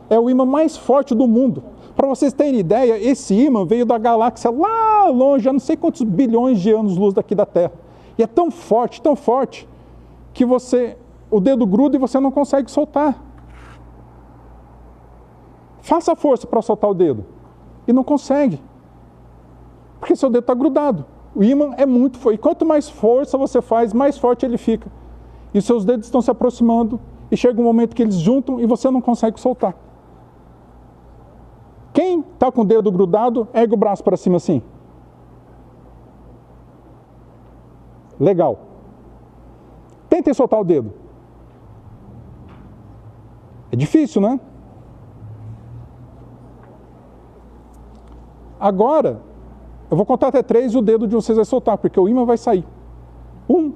É o ímã mais forte do mundo. Para vocês terem ideia, esse ímã veio da galáxia lá longe, a não sei quantos bilhões de anos-luz daqui da Terra. E é tão forte, que o dedo gruda e você não consegue soltar. Faça força para soltar o dedo. E não consegue. Porque seu dedo está grudado. O ímã é muito forte. E quanto mais força você faz, mais forte ele fica. E os seus dedos estão se aproximando. E chega um momento que eles juntam e você não consegue soltar. Quem está com o dedo grudado, ergue o braço para cima assim. Legal. Tentem soltar o dedo. É difícil, né? Agora, eu vou contar até 3 e o dedo de vocês vai soltar, porque o ímã vai sair. 1,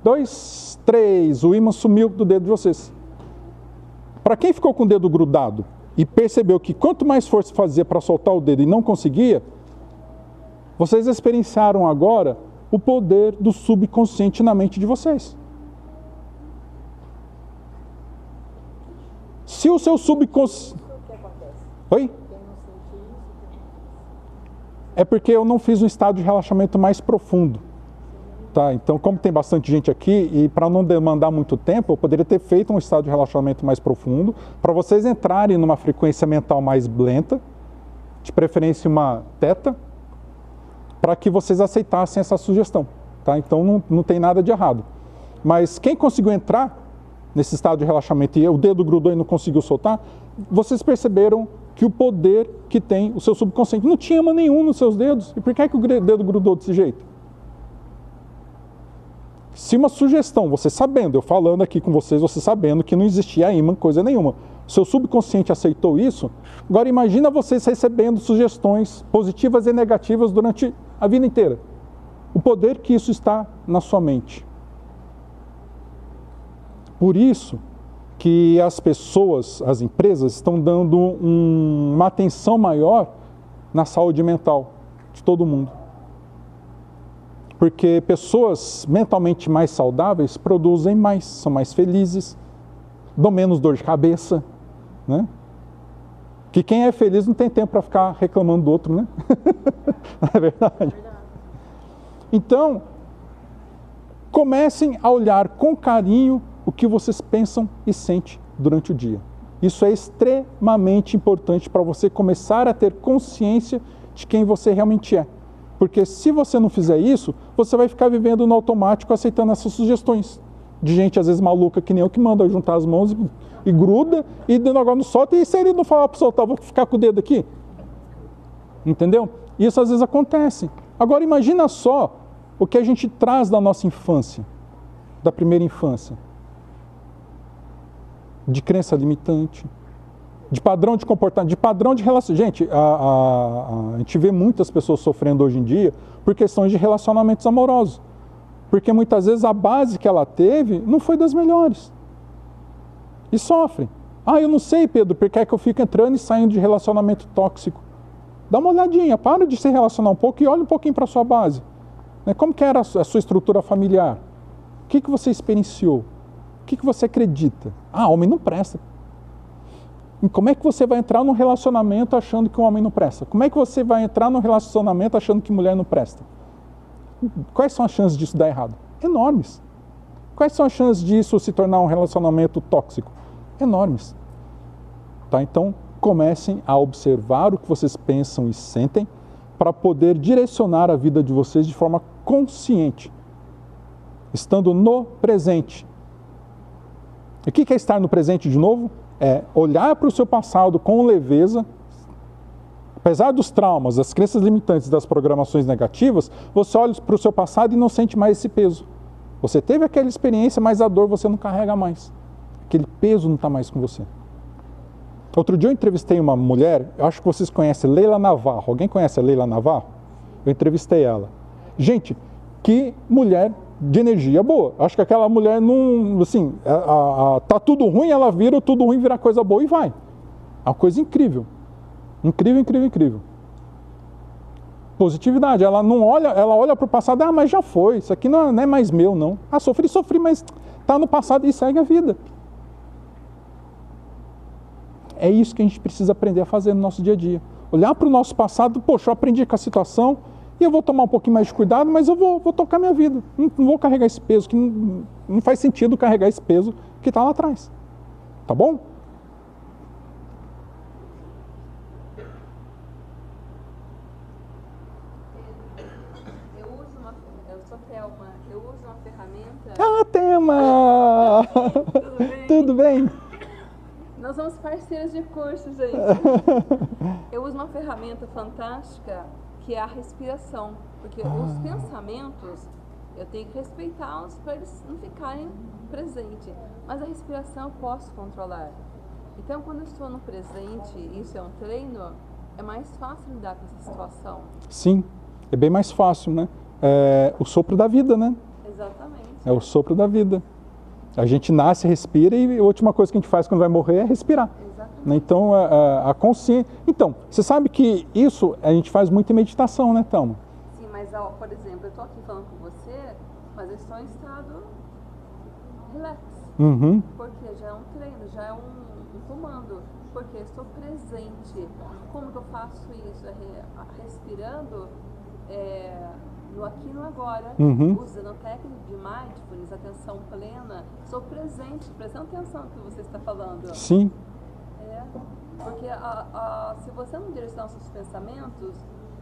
2, 3. O ímã sumiu do dedo de vocês. Para quem ficou com o dedo grudado e percebeu que quanto mais força fazia para soltar o dedo e não conseguia, vocês experienciaram agora o poder do subconsciente na mente de vocês. Se o seu subconsciente... Oi? É porque eu não fiz um estado de relaxamento mais profundo. Tá? Então, como tem bastante gente aqui, e para não demandar muito tempo, eu poderia ter feito um estado de relaxamento mais profundo, para vocês entrarem numa frequência mental mais lenta, de preferência uma teta, para que vocês aceitassem essa sugestão. Tá? Então não tem nada de errado. Mas quem conseguiu entrar nesse estado de relaxamento e o dedo grudou e não conseguiu soltar, vocês perceberam que o poder que tem o seu subconsciente não tinha ímã nenhum nos seus dedos. E por que é que o dedo grudou desse jeito? Se uma sugestão, você sabendo, eu falando aqui com vocês, você sabendo que não existia ímã, coisa nenhuma, o seu subconsciente aceitou isso, agora imagina vocês recebendo sugestões positivas e negativas durante a vida inteira. O poder que isso está na sua mente. Por isso que as pessoas, as empresas, estão dando uma atenção maior na saúde mental de todo mundo. Porque pessoas mentalmente mais saudáveis produzem mais, são mais felizes, dão menos dor de cabeça, né? Que quem é feliz não tem tempo para ficar reclamando do outro, né? Não é verdade? Então, comecem a olhar com carinho o que vocês pensam e sentem durante o dia. Isso é extremamente importante para você começar a ter consciência de quem você realmente é. Porque se você não fizer isso, você vai ficar vivendo no automático, aceitando essas sugestões. De gente, às vezes, maluca, que nem eu, que manda juntar as mãos e gruda, e agora não solta, e se ele não falar para soltar, eu vou ficar com o dedo aqui. Entendeu? Isso às vezes acontece. Agora imagina só o que a gente traz da nossa infância, da primeira infância. De crença limitante, de padrão de comportamento, de padrão de relação. Gente, a gente vê muitas pessoas sofrendo hoje em dia por questões de relacionamentos amorosos. Porque muitas vezes a base que ela teve não foi das melhores. E sofrem. Ah, eu não sei, Pedro, por que é que eu fico entrando e saindo de relacionamento tóxico? Dá uma olhadinha, para de se relacionar um pouco e olha um pouquinho para a sua base. Como que era a sua estrutura familiar? O que você experienciou? O que você acredita? Ah, homem não presta. Como é que você vai entrar num relacionamento achando que um homem não presta? Como é que você vai entrar num relacionamento achando que mulher não presta? Quais são as chances disso dar errado? Enormes. Quais são as chances disso se tornar um relacionamento tóxico? Enormes. Tá? Então, comecem a observar o que vocês pensam e sentem para poder direcionar a vida de vocês de forma consciente, estando no presente. E o que é estar no presente de novo? É olhar para o seu passado com leveza. Apesar dos traumas, das crenças limitantes, das programações negativas, você olha para o seu passado e não sente mais esse peso. Você teve aquela experiência, mas a dor você não carrega mais. Aquele peso não está mais com você. Outro dia eu entrevistei uma mulher, eu acho que vocês conhecem, Leila Navarro. Alguém conhece a Leila Navarro? Eu entrevistei ela. Gente, que mulher de energia boa. Acho que aquela mulher não, assim, tá tudo ruim, ela vira, tudo ruim vira coisa boa e vai. É uma coisa incrível. Incrível, incrível, incrível. Positividade, ela não olha, ela olha para o passado, mas já foi, isso aqui não é mais meu, não. Sofri, mas está no passado e segue a vida. É isso que a gente precisa aprender a fazer no nosso dia a dia. Olhar para o nosso passado, poxa, eu aprendi com a situação e eu vou tomar um pouquinho mais de cuidado, mas eu vou tocar minha vida. Não vou carregar esse peso, que não faz sentido carregar esse peso que está lá atrás. Tá bom? Eu uso uma ferramenta... Ah, Thelma! Tudo bem? Nós somos parceiros de curso, gente. Eu uso uma ferramenta fantástica que é a respiração. Porque os pensamentos, eu tenho que respeitá-los para eles não ficarem presentes. Mas a respiração eu posso controlar. Então, quando eu estou no presente, isso é um treino, é mais fácil lidar com essa situação. Sim, é bem mais fácil, né? É o sopro da vida, né? Exatamente. É o sopro da vida. A gente nasce, respira e a última coisa que a gente faz quando vai morrer é respirar. Exatamente. Então, a consciência... Então, você sabe que isso a gente faz muito em meditação, né, Thelma? Sim, mas, por exemplo, eu estou aqui falando com você, mas eu estou em estado relax. Uhum. Porque já é um treino, já é um comando. Porque eu estou presente. Como que eu faço isso? Respirando no aqui e no agora, usando a técnica de mindfulness, atenção plena. Sou presente, prestando atenção no que você está falando. Sim. Porque se você não direcionar os seus pensamentos,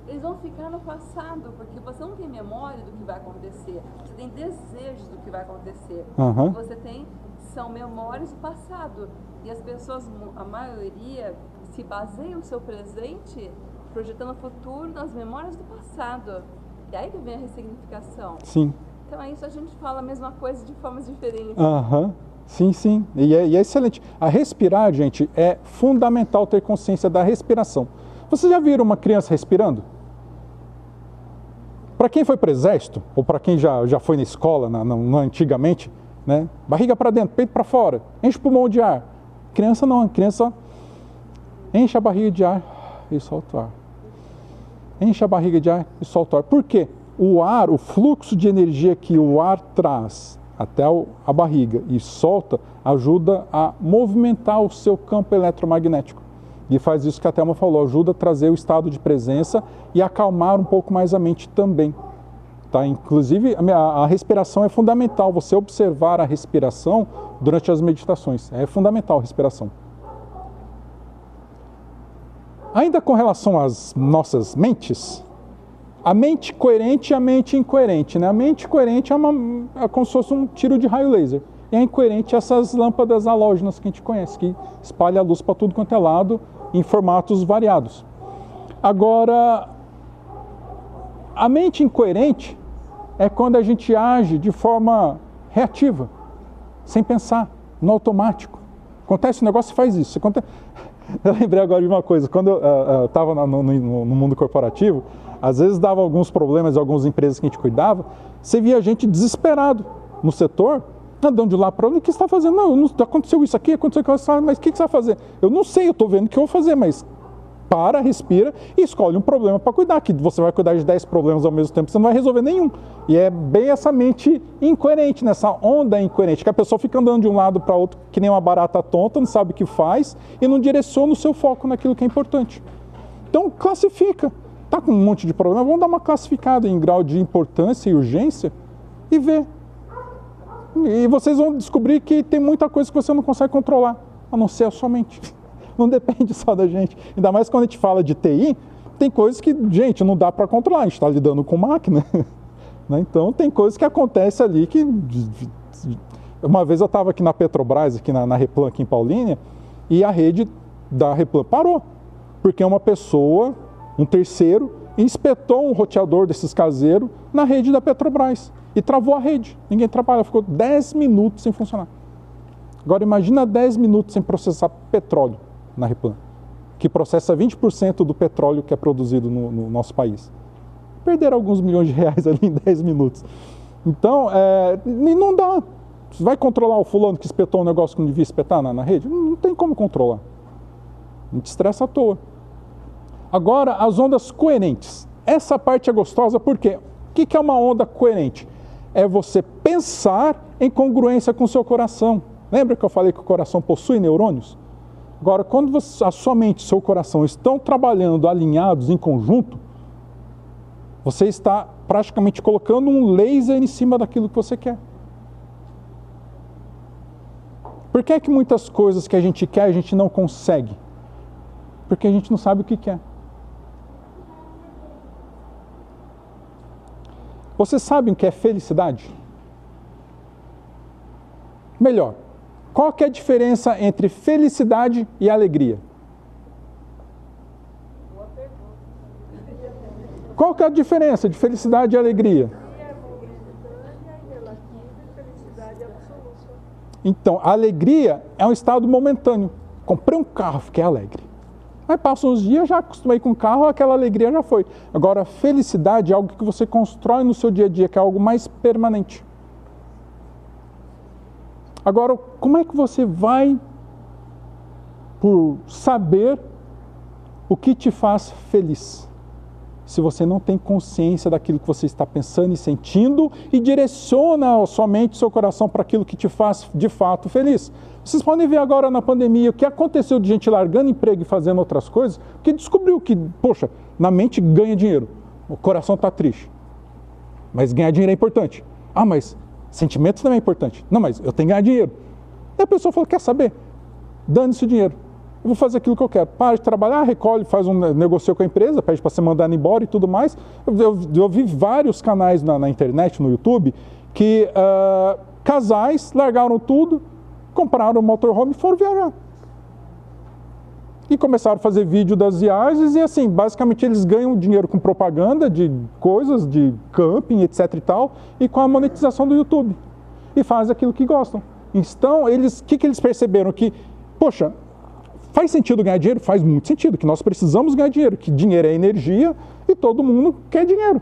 eles vão ficar no passado, porque você não tem memória do que vai acontecer. Você tem desejos do que vai acontecer. Uhum. O que você tem são memórias do passado. E as pessoas, a maioria, se baseia o seu presente projetando o futuro nas memórias do passado. E aí que vem a ressignificação. Sim. Então é isso, a gente fala a mesma coisa de formas diferentes. Aham. Sim, sim. E é excelente. A respirar, gente, é fundamental ter consciência da respiração. Vocês já viram uma criança respirando? Para quem foi para o exército, ou para quem já foi na escola, antigamente, né? Barriga para dentro, peito para fora, enche o pulmão de ar. Criança não, a criança enche a barriga de ar e solta o ar. Enche a barriga de ar e solta o ar. Por quê? O ar, o fluxo de energia que o ar traz até a barriga e solta, ajuda a movimentar o seu campo eletromagnético. E faz isso que a Thelma falou, ajuda a trazer o estado de presença e acalmar um pouco mais a mente também. Tá? Inclusive, a respiração é fundamental, você observar a respiração durante as meditações. É fundamental a respiração. Ainda com relação às nossas mentes, a mente coerente e a mente incoerente. Né? A mente coerente é como se fosse um tiro de raio laser. E a incoerente é essas lâmpadas halógenas que a gente conhece, que espalha a luz para tudo quanto é lado, em formatos variados. Agora, a mente incoerente é quando a gente age de forma reativa, sem pensar, no automático. Acontece um negócio e faz isso. Eu lembrei agora de uma coisa, quando eu estava no mundo corporativo, às vezes dava alguns problemas em algumas empresas que a gente cuidava, você via gente desesperado no setor, andando de lá para lá, o que você está fazendo? Não, aconteceu isso aqui, aconteceu aquilo, mas o que você vai fazer? Eu não sei, eu estou vendo o que eu vou fazer, mas Para, respira e escolhe um problema para cuidar, que você vai cuidar de 10 problemas ao mesmo tempo, você não vai resolver nenhum. E é bem essa mente incoerente, nessa onda incoerente, que a pessoa fica andando de um lado para outro, que nem uma barata tonta, não sabe o que faz e não direciona o seu foco naquilo que é importante. Então, classifica. Está com um monte de problema, vamos dar uma classificada em grau de importância e urgência e ver. E vocês vão descobrir que tem muita coisa que você não consegue controlar, a não ser a sua mente. Não depende só da gente. Ainda mais quando a gente fala de TI, tem coisas que, gente, não dá para controlar. A gente está lidando com máquina. Então, tem coisas que acontecem ali que... Uma vez eu estava aqui na Petrobras, aqui na Replan, aqui em Paulínia, e a rede da Replan parou. Porque uma pessoa, um terceiro, inspetou um roteador desses caseiros na rede da Petrobras. E travou a rede. Ninguém trabalha. Ficou 10 minutos sem funcionar. Agora, imagina 10 minutos sem processar petróleo na Replan, que processa 20% do petróleo que é produzido no nosso país. Perderam alguns milhões de reais ali em 10 minutos. Então, não dá. Você vai controlar o fulano que espetou um negócio que não devia espetar na rede? Não tem como controlar. A gente estressa à toa. Agora, as ondas coerentes. Essa parte é gostosa porque o que é uma onda coerente? É você pensar em congruência com o seu coração. Lembra que eu falei que o coração possui neurônios? Agora, quando a sua mente e seu coração estão trabalhando alinhados em conjunto, você está praticamente colocando um laser em cima daquilo que você quer. Por que é que muitas coisas que a gente quer, a gente não consegue? Porque a gente não sabe o que quer. Vocês sabem o que é felicidade? Melhor, qual que é a diferença entre felicidade e alegria? Qual que é a diferença de felicidade e alegria? Então, a alegria é um estado momentâneo. Comprei um carro, fiquei alegre. Aí passam uns dias, já acostumei com o carro, aquela alegria já foi. Agora, a felicidade é algo que você constrói no seu dia a dia, que é algo mais permanente. Agora, como é que você vai por saber o que te faz feliz? Se você não tem consciência daquilo que você está pensando e sentindo e direciona sua mente e seu coração para aquilo que te faz de fato feliz. Vocês podem ver agora na pandemia o que aconteceu de gente largando emprego e fazendo outras coisas, porque descobriu que, poxa, na mente ganha dinheiro, o coração está triste. Mas ganhar dinheiro é importante. Ah, mas sentimentos também é importante. Não, mas eu tenho que ganhar dinheiro. E a pessoa falou, quer saber? Dane-se o dinheiro. Eu vou fazer aquilo que eu quero. Para de trabalhar, recolhe, negocia com a empresa, pede para ser mandado embora e tudo mais. Eu vi vários canais na internet, no YouTube, que casais largaram tudo, compraram um motorhome e foram viajar. E começaram a fazer vídeo das viagens e assim, basicamente eles ganham dinheiro com propaganda de coisas, de camping, etc e tal, e com a monetização do YouTube. E fazem aquilo que gostam. Então, o que eles perceberam? Que, poxa, faz sentido ganhar dinheiro? Faz muito sentido, que nós precisamos ganhar dinheiro, que dinheiro é energia e todo mundo quer dinheiro.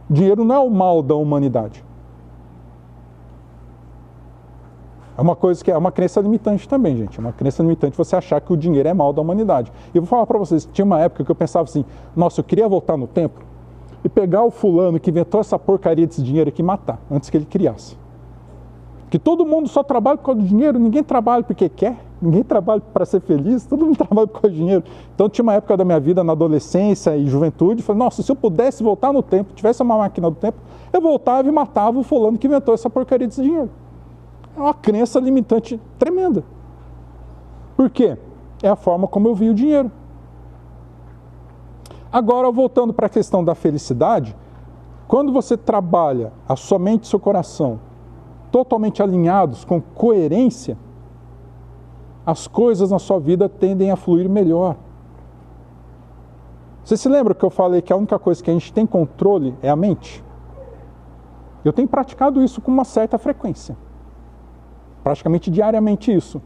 Dinheiro não é o mal da humanidade. É uma coisa que é uma crença limitante também, gente. É uma crença limitante você achar que o dinheiro é mal da humanidade. E eu vou falar para vocês, tinha uma época que eu pensava assim, nossa, eu queria voltar no tempo e pegar o fulano que inventou essa porcaria desse dinheiro aqui e matar, antes que ele criasse. Que todo mundo só trabalha por causa do dinheiro, ninguém trabalha porque quer, ninguém trabalha para ser feliz, todo mundo trabalha por causa do dinheiro. Então tinha uma época da minha vida, na adolescência e juventude, eu falei, nossa, se eu pudesse voltar no tempo, tivesse uma máquina do tempo, eu voltava e matava o fulano que inventou essa porcaria desse dinheiro. É uma crença limitante tremenda. Por quê? É a forma como eu vi o dinheiro. Agora, voltando para a questão da felicidade, quando você trabalha a sua mente e seu coração totalmente alinhados, com coerência, as coisas na sua vida tendem a fluir melhor. Você se lembra que eu falei que a única coisa que a gente tem controle é a mente? Eu tenho praticado isso com uma certa frequência. Praticamente diariamente isso.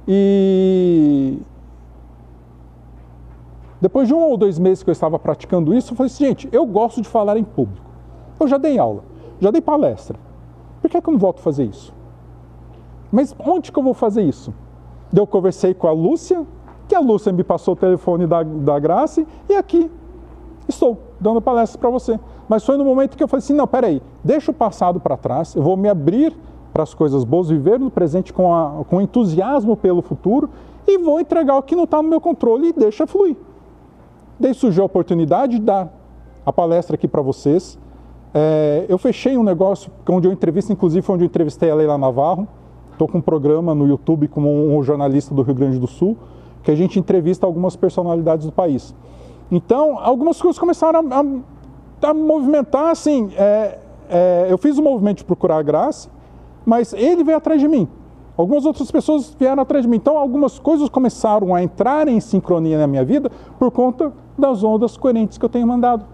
E depois de 1 ou 2 meses que eu estava praticando isso, eu falei assim, gente, eu gosto de falar em público. Eu já dei aula, já dei palestra. Por que é que eu não volto a fazer isso? Mas onde que eu vou fazer isso? Eu conversei com a Lúcia, que a Lúcia me passou o telefone da Grace e aqui estou dando palestra para você. Mas foi no momento que eu falei assim, não, peraí, deixa o passado para trás, eu vou me abrir para as coisas boas, viver no presente com entusiasmo pelo futuro e vou entregar o que não está no meu controle e deixa fluir. Daí surgiu a oportunidade de dar a palestra aqui para vocês. Eu fechei um negócio onde eu entrevisto, inclusive foi onde eu entrevistei a Leila Navarro. Estou com um programa no YouTube como um jornalista do Rio Grande do Sul, que a gente entrevista algumas personalidades do país. Então, algumas coisas começaram a movimentar, assim, eu fiz o movimento de procurar a Grace, mas ele veio atrás de mim. Algumas outras pessoas vieram atrás de mim. Então, algumas coisas começaram a entrar em sincronia na minha vida por conta das ondas coerentes que eu tenho mandado.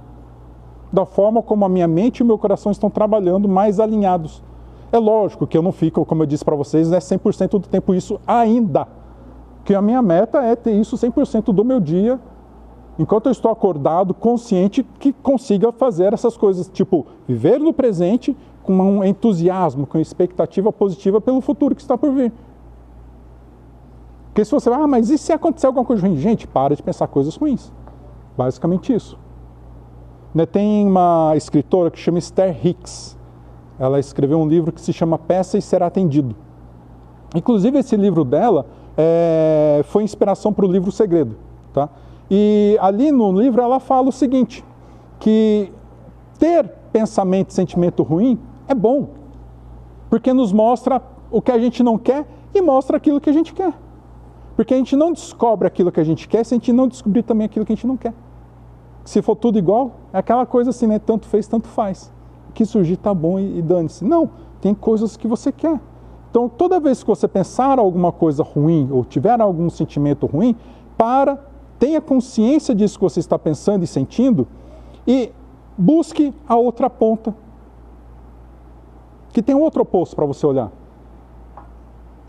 Da forma como a minha mente e o meu coração estão trabalhando mais alinhados. É lógico que eu não fico, como eu disse para vocês, 100% do tempo isso ainda. Que a minha meta é ter isso 100% do meu dia, enquanto eu estou acordado, consciente, que consiga fazer essas coisas, tipo, viver no presente com um entusiasmo, com expectativa positiva pelo futuro que está por vir. Porque se você vai, mas e se acontecer alguma coisa ruim? Gente, para de pensar coisas ruins. Basicamente isso. Tem uma escritora que chama Esther Hicks. Ela escreveu um livro que se chama Peça e Será Atendido. Inclusive, esse livro dela foi inspiração para o livro Segredo. Tá? E ali no livro ela fala o seguinte, que ter pensamento e sentimento ruim é bom, porque nos mostra o que a gente não quer e mostra aquilo que a gente quer. Porque a gente não descobre aquilo que a gente quer se a gente não descobrir também aquilo que a gente não quer. Se for tudo igual, é aquela coisa assim, né? Tanto fez, tanto faz. O que surgir tá bom e dane-se. Não, tem coisas que você quer. Então, toda vez que você pensar alguma coisa ruim ou tiver algum sentimento ruim, tenha consciência disso que você está pensando e sentindo e busque a outra ponta, que tem um outro oposto para você olhar.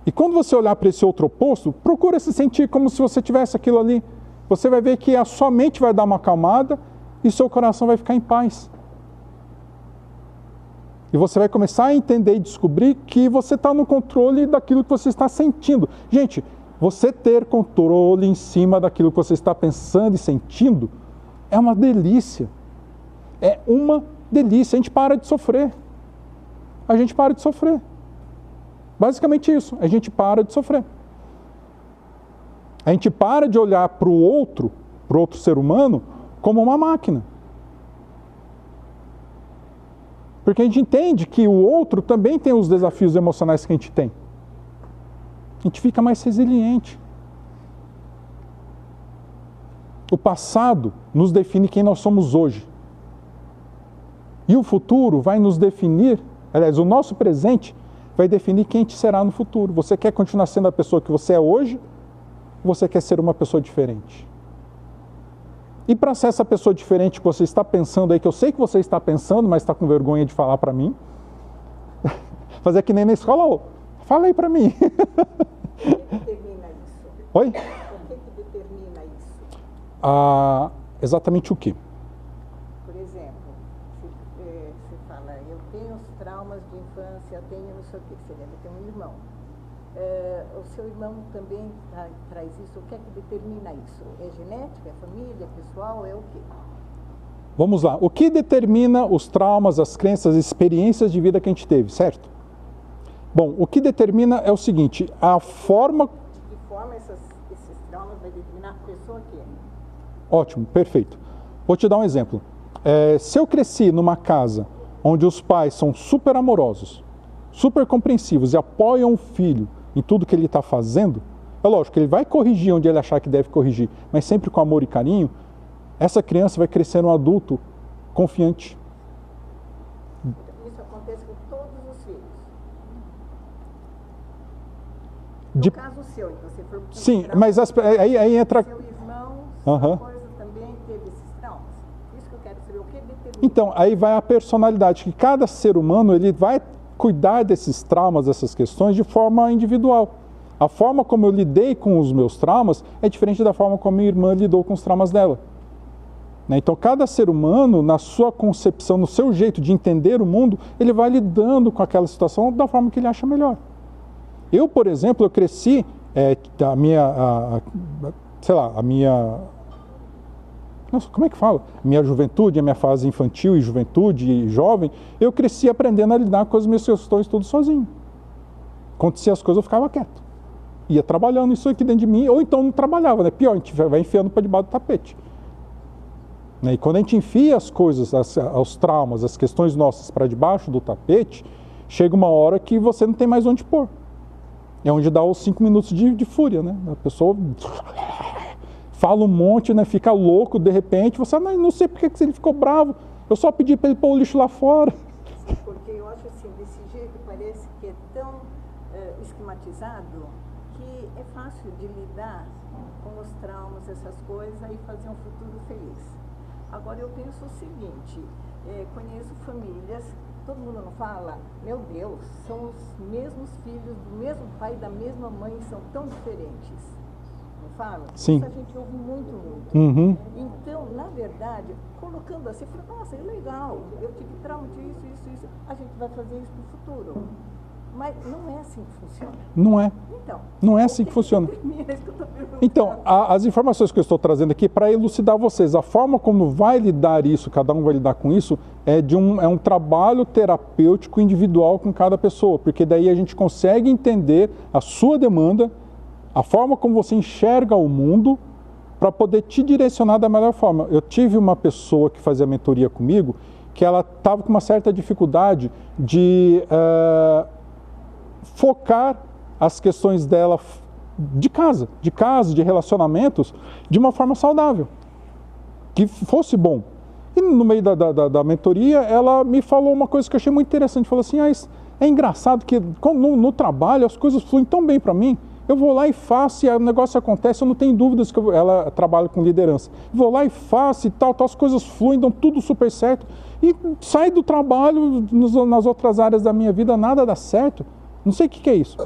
E quando você olhar para esse outro oposto, procura se sentir como se você tivesse aquilo ali. Você vai ver que a sua mente vai dar uma acalmada e seu coração vai ficar em paz. E você vai começar a entender e descobrir que você está no controle daquilo que você está sentindo. Gente, você ter controle em cima daquilo que você está pensando e sentindo é uma delícia. É uma delícia. A gente para de sofrer. A gente para de sofrer. Basicamente isso. A gente para de sofrer. A gente para de olhar para o outro ser humano, como uma máquina. Porque a gente entende que o outro também tem os desafios emocionais que a gente tem. A gente fica mais resiliente. O passado nos define quem nós somos hoje. E o futuro vai nos definir, aliás, o nosso presente vai definir quem a gente será no futuro. Você quer continuar sendo a pessoa que você é hoje? Ou você quer ser uma pessoa diferente? E para ser essa pessoa diferente que você está pensando aí, que eu sei que você está pensando, mas está com vergonha de falar para mim, fazer que nem na escola, fala aí para mim. O que determina isso? Oi? O que determina isso? Exatamente o quê? Por exemplo, você fala, eu tenho os traumas de infância, eu tenho não sei o quê, você deve ter um irmão. O seu irmão também traz isso, o que é que determina isso? É genética, é família, pessoal, é o quê? Vamos lá, o que determina os traumas, as crenças, as experiências de vida que a gente teve, certo? Bom, o que determina é o seguinte, a forma... De que forma esses traumas vai determinar a pessoa que é? Ótimo, perfeito. Vou te dar um exemplo. Se eu cresci numa casa onde os pais são super amorosos, super compreensivos e apoiam o filho em tudo que ele está fazendo, é lógico que ele vai corrigir onde ele achar que deve corrigir, mas sempre com amor e carinho, essa criança vai crescer um adulto confiante. Isso acontece com todos os filhos? No caso seu, então você for... Sim, mas aí entra... Seu irmão, sua coisa também teve esses traumas? Isso que eu quero saber, o que determina? Então, aí vai a personalidade, que cada ser humano, ele vai cuidar desses traumas, dessas questões de forma individual. A forma como eu lidei com os meus traumas é diferente da forma como a minha irmã lidou com os traumas dela. Então, cada ser humano, na sua concepção, no seu jeito de entender o mundo, ele vai lidando com aquela situação da forma que ele acha melhor. Eu, por exemplo, eu cresci, sei lá, a minha... Nossa, como é que fala? Minha juventude, a minha fase infantil e juventude e jovem, eu cresci aprendendo a lidar com as minhas questões tudo sozinho. Acontecia as coisas, eu ficava quieto. Ia trabalhando isso aqui dentro de mim, ou então não trabalhava, né? Pior, a gente vai enfiando para debaixo do tapete. E quando a gente enfia as coisas, os traumas, as questões nossas para debaixo do tapete, chega uma hora que você não tem mais onde pôr. É onde dá os 5 minutos de fúria, né? A pessoa fala um monte, né? Fica louco, de repente, você não sei porque que ele ficou bravo, eu só pedi para ele pôr o lixo lá fora. Sim, porque eu acho assim, desse jeito parece que é tão esquematizado que é fácil de lidar com os traumas, essas coisas, e fazer um futuro feliz. Agora eu penso o seguinte, conheço famílias, todo mundo não fala, meu Deus, são os mesmos filhos do mesmo pai, da mesma mãe, são tão diferentes. Não fala? Sim. Isso a gente ouve muito, muito. Uhum. Então, na verdade, colocando assim, fala, nossa, é legal, eu tive trauma disso, a gente vai fazer isso no futuro. Mas não é assim que funciona. Não é. Então, não é assim que funciona. Então, as informações que eu estou trazendo aqui para elucidar vocês, a forma como vai lidar isso, cada um vai lidar com isso, é um trabalho terapêutico individual com cada pessoa, porque daí a gente consegue entender a sua demanda, a forma como você enxerga o mundo, para poder te direcionar da melhor forma. Eu tive uma pessoa que fazia mentoria comigo, que ela estava com uma certa dificuldade de focar as questões dela de casa, de relacionamentos, de uma forma saudável, que fosse bom. E no meio da mentoria, ela me falou uma coisa que eu achei muito interessante. Falou assim, é engraçado que no trabalho as coisas fluem tão bem para mim, eu vou lá e faço, e o negócio acontece, eu não tenho dúvidas que ela trabalha com liderança. Vou lá e faço e tal, as coisas fluem, dão tudo super certo, e sai do trabalho, nas outras áreas da minha vida, nada dá certo. Não sei o que é isso.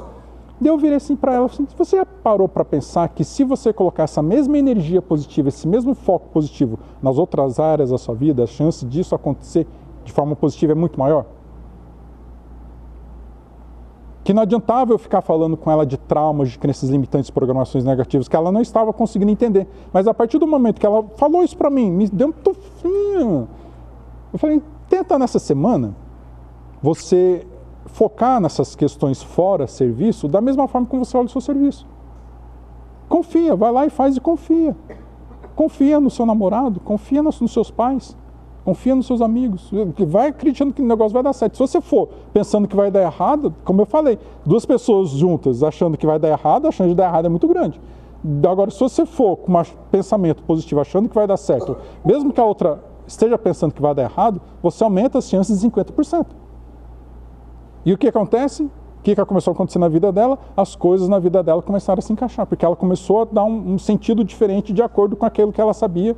Daí eu virei assim para ela, assim, você já parou para pensar que se você colocar essa mesma energia positiva, esse mesmo foco positivo nas outras áreas da sua vida, a chance disso acontecer de forma positiva é muito maior? Que não adiantava eu ficar falando com ela de traumas, de crenças limitantes, programações negativas, que ela não estava conseguindo entender. Mas a partir do momento que ela falou isso para mim, me deu um tufinho. Eu falei, tenta nessa semana você focar nessas questões fora serviço da mesma forma como você olha o seu serviço. Confia, vai lá e faz e confia. Confia no seu namorado, confia nos seus pais, confia nos seus amigos. Vai acreditando que o negócio vai dar certo. Se você for pensando que vai dar errado, como eu falei, 2 pessoas juntas achando que vai dar errado, a chance de dar errado é muito grande. Agora, se você for com um pensamento positivo achando que vai dar certo, mesmo que a outra esteja pensando que vai dar errado, você aumenta as chances em 50%. E o que acontece? O que começou a acontecer na vida dela? As coisas na vida dela começaram a se encaixar, porque ela começou a dar um sentido diferente de acordo com aquilo que ela sabia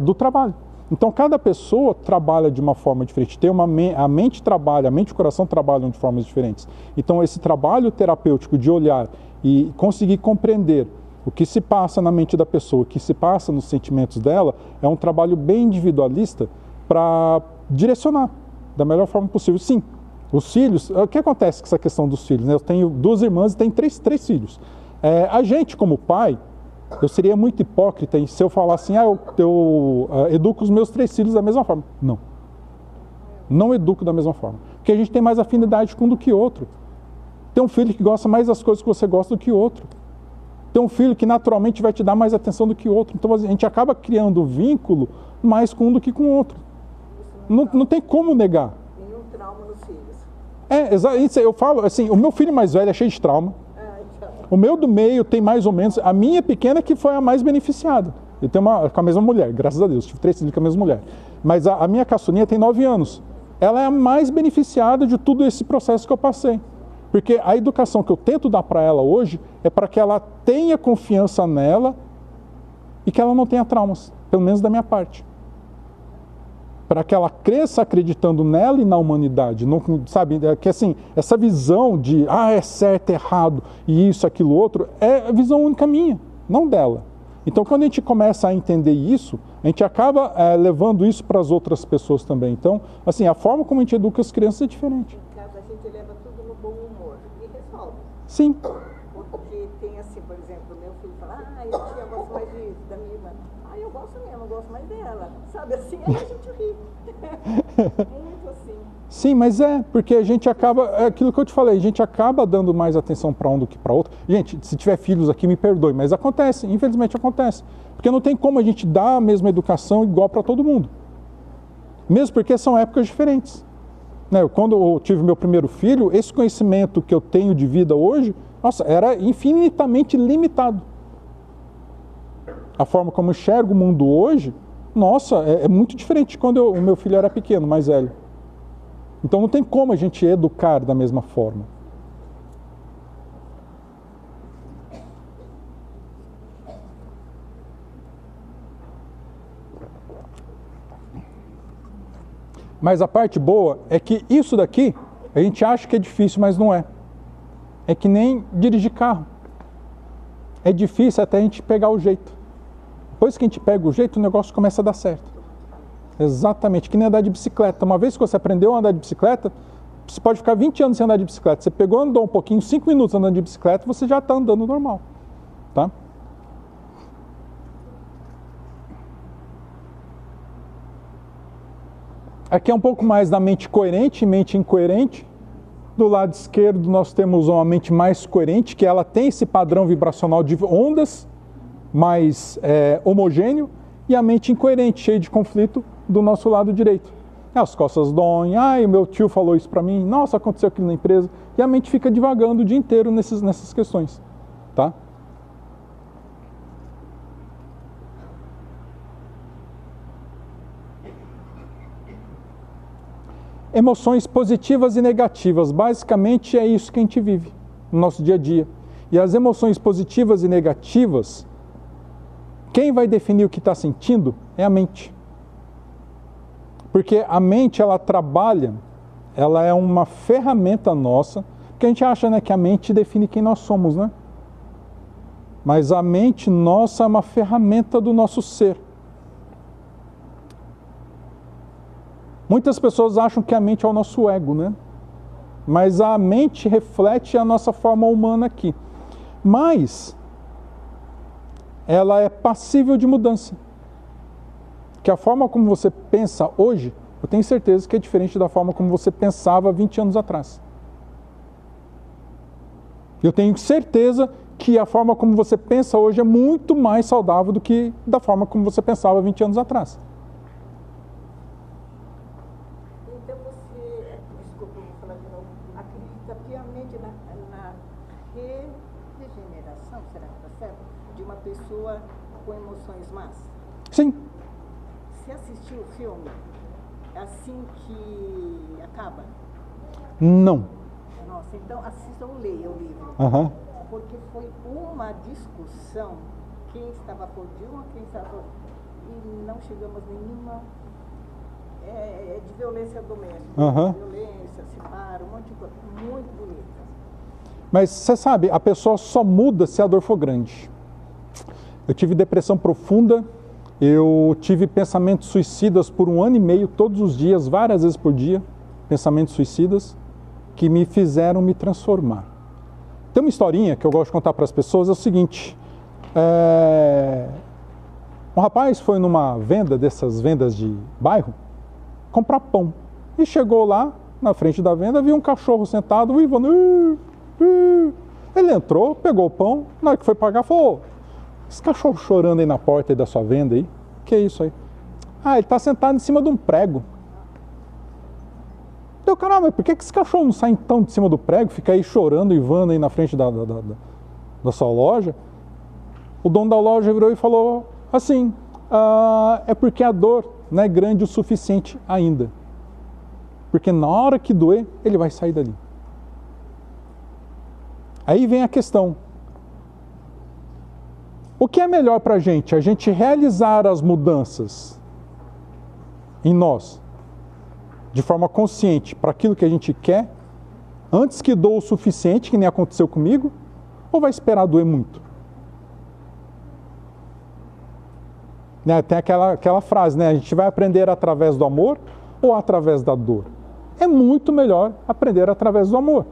do trabalho. Então, cada pessoa trabalha de uma forma diferente. A mente e o coração trabalham de formas diferentes. Então, esse trabalho terapêutico de olhar e conseguir compreender o que se passa na mente da pessoa, o que se passa nos sentimentos dela, é um trabalho bem individualista para direcionar da melhor forma possível. Sim. Os filhos, o que acontece com essa questão dos filhos? Né? Eu tenho 2 irmãs e tenho 3 filhos. A gente, como pai, eu seria muito hipócrita se eu falar assim, eu educo os meus 3 filhos da mesma forma. Não. Não educo da mesma forma. Porque a gente tem mais afinidade com um do que outro. Tem um filho que gosta mais das coisas que você gosta do que outro. Tem um filho que naturalmente vai te dar mais atenção do que outro. Então a gente acaba criando vínculo mais com um do que com o outro. Não tem como negar. Nenhum trauma nos filhos. Isso eu falo, assim, o meu filho mais velho é cheio de trauma. O meu do meio tem mais ou menos, a minha pequena que foi a mais beneficiada. Eu tenho com a mesma mulher, graças a Deus, tive 3 filhos com a mesma mulher. Mas a minha caçulinha tem 9 anos. Ela é a mais beneficiada de tudo esse processo que eu passei. Porque a educação que eu tento dar para ela hoje é para que ela tenha confiança nela e que ela não tenha traumas, pelo menos da minha parte. Para que ela cresça acreditando nela e na humanidade, não, sabe, que assim, essa visão de, é certo, errado, e isso, aquilo, outro, é a visão única minha, não dela. Então, quando a gente começa a entender isso, a gente acaba levando isso para as outras pessoas também. Então, assim, a forma como a gente educa as crianças é diferente. Em casa, a gente leva tudo no bom humor e resolve. Sim. Porque tem assim, por exemplo, meu filho fala, eu gosto mais de irmã. Ah, eu gosto mesmo, eu gosto mais dela. Sabe assim, aí a gente ri. Muito assim. Sim, mas porque a gente acaba, é aquilo que eu te falei, a gente acaba dando mais atenção para um do que para outro. Gente, se tiver filhos aqui, me perdoe, mas acontece, infelizmente acontece. Porque não tem como a gente dar a mesma educação igual para todo mundo. Mesmo porque são épocas diferentes. Né? Quando eu tive meu primeiro filho, esse conhecimento que eu tenho de vida hoje, nossa, era infinitamente limitado. A forma como eu enxergo o mundo hoje, nossa, é muito diferente de quando o meu filho era pequeno, mais velho. Então não tem como a gente educar da mesma forma. Mas a parte boa é que isso daqui, a gente acha que é difícil, mas não é. É que nem dirigir carro. É difícil até a gente pegar o jeito. Depois que a gente pega o jeito, o negócio começa a dar certo. Exatamente, que nem andar de bicicleta. Uma vez que você aprendeu a andar de bicicleta, você pode ficar 20 anos sem andar de bicicleta. Você pegou, andou um pouquinho, 5 minutos andando de bicicleta, você já está andando normal. Tá? Aqui é um pouco mais da mente coerente e mente incoerente. Do lado esquerdo nós temos uma mente mais coerente, que ela tem esse padrão vibracional de ondas mais homogêneo, e a mente incoerente, cheia de conflito, do nosso lado direito. As costas doem, o meu tio falou isso para mim, nossa, aconteceu aquilo na empresa, e a mente fica divagando o dia inteiro nessas questões. Tá? Emoções positivas e negativas, basicamente é isso que a gente vive no nosso dia a dia. E as emoções positivas e negativas, quem vai definir o que está sentindo é a mente. Porque a mente, ela trabalha, ela é uma ferramenta nossa, porque a gente acha, né, que a mente define quem nós somos, né? Mas a mente nossa é uma ferramenta do nosso ser. Muitas pessoas acham que a mente é o nosso ego, né? Mas a mente reflete a nossa forma humana aqui. Mas ela é passível de mudança. Que a forma como você pensa hoje, eu tenho certeza que é diferente da forma como você pensava 20 anos atrás. Eu tenho certeza que a forma como você pensa hoje é muito mais saudável do que da forma como você pensava 20 anos atrás. Pessoa com emoções más? Sim. Se assistir o filme, é assim que acaba? Não. Nossa, então assistam, leiam o livro. Uhum. Porque foi uma discussão, quem estava por Dilma, quem estava por... E não chegamos a nenhuma... de violência doméstica. Uhum. Violência, separa, um monte de coisa. Muito bonita. Mas você sabe, a pessoa só muda se a dor for grande. Eu tive depressão profunda, eu tive pensamentos suicidas por 1 ano e meio, todos os dias, várias vezes por dia, pensamentos suicidas, que me fizeram me transformar. Tem uma historinha que eu gosto de contar para as pessoas, é o seguinte, um rapaz foi numa venda, dessas vendas de bairro, comprar pão, e chegou lá, na frente da venda, viu um cachorro sentado, uivando, ele entrou, pegou o pão, na hora que foi pagar, falou: esse cachorro chorando aí na porta aí da sua venda aí, que é isso aí? Ele está sentado em cima de um prego. Deu, caramba, mas por que esse cachorro não sai então de cima do prego, fica aí chorando e vando aí na frente da sua loja? O dono da loja virou e falou assim, é porque a dor não é grande o suficiente ainda. Porque na hora que doer, ele vai sair dali. Aí vem a questão. O que é melhor para a gente realizar as mudanças em nós, de forma consciente, para aquilo que a gente quer, antes que doa o suficiente, que nem aconteceu comigo, ou vai esperar doer muito? Né? Tem aquela frase, né? A gente vai aprender através do amor ou através da dor? É muito melhor aprender através do amor.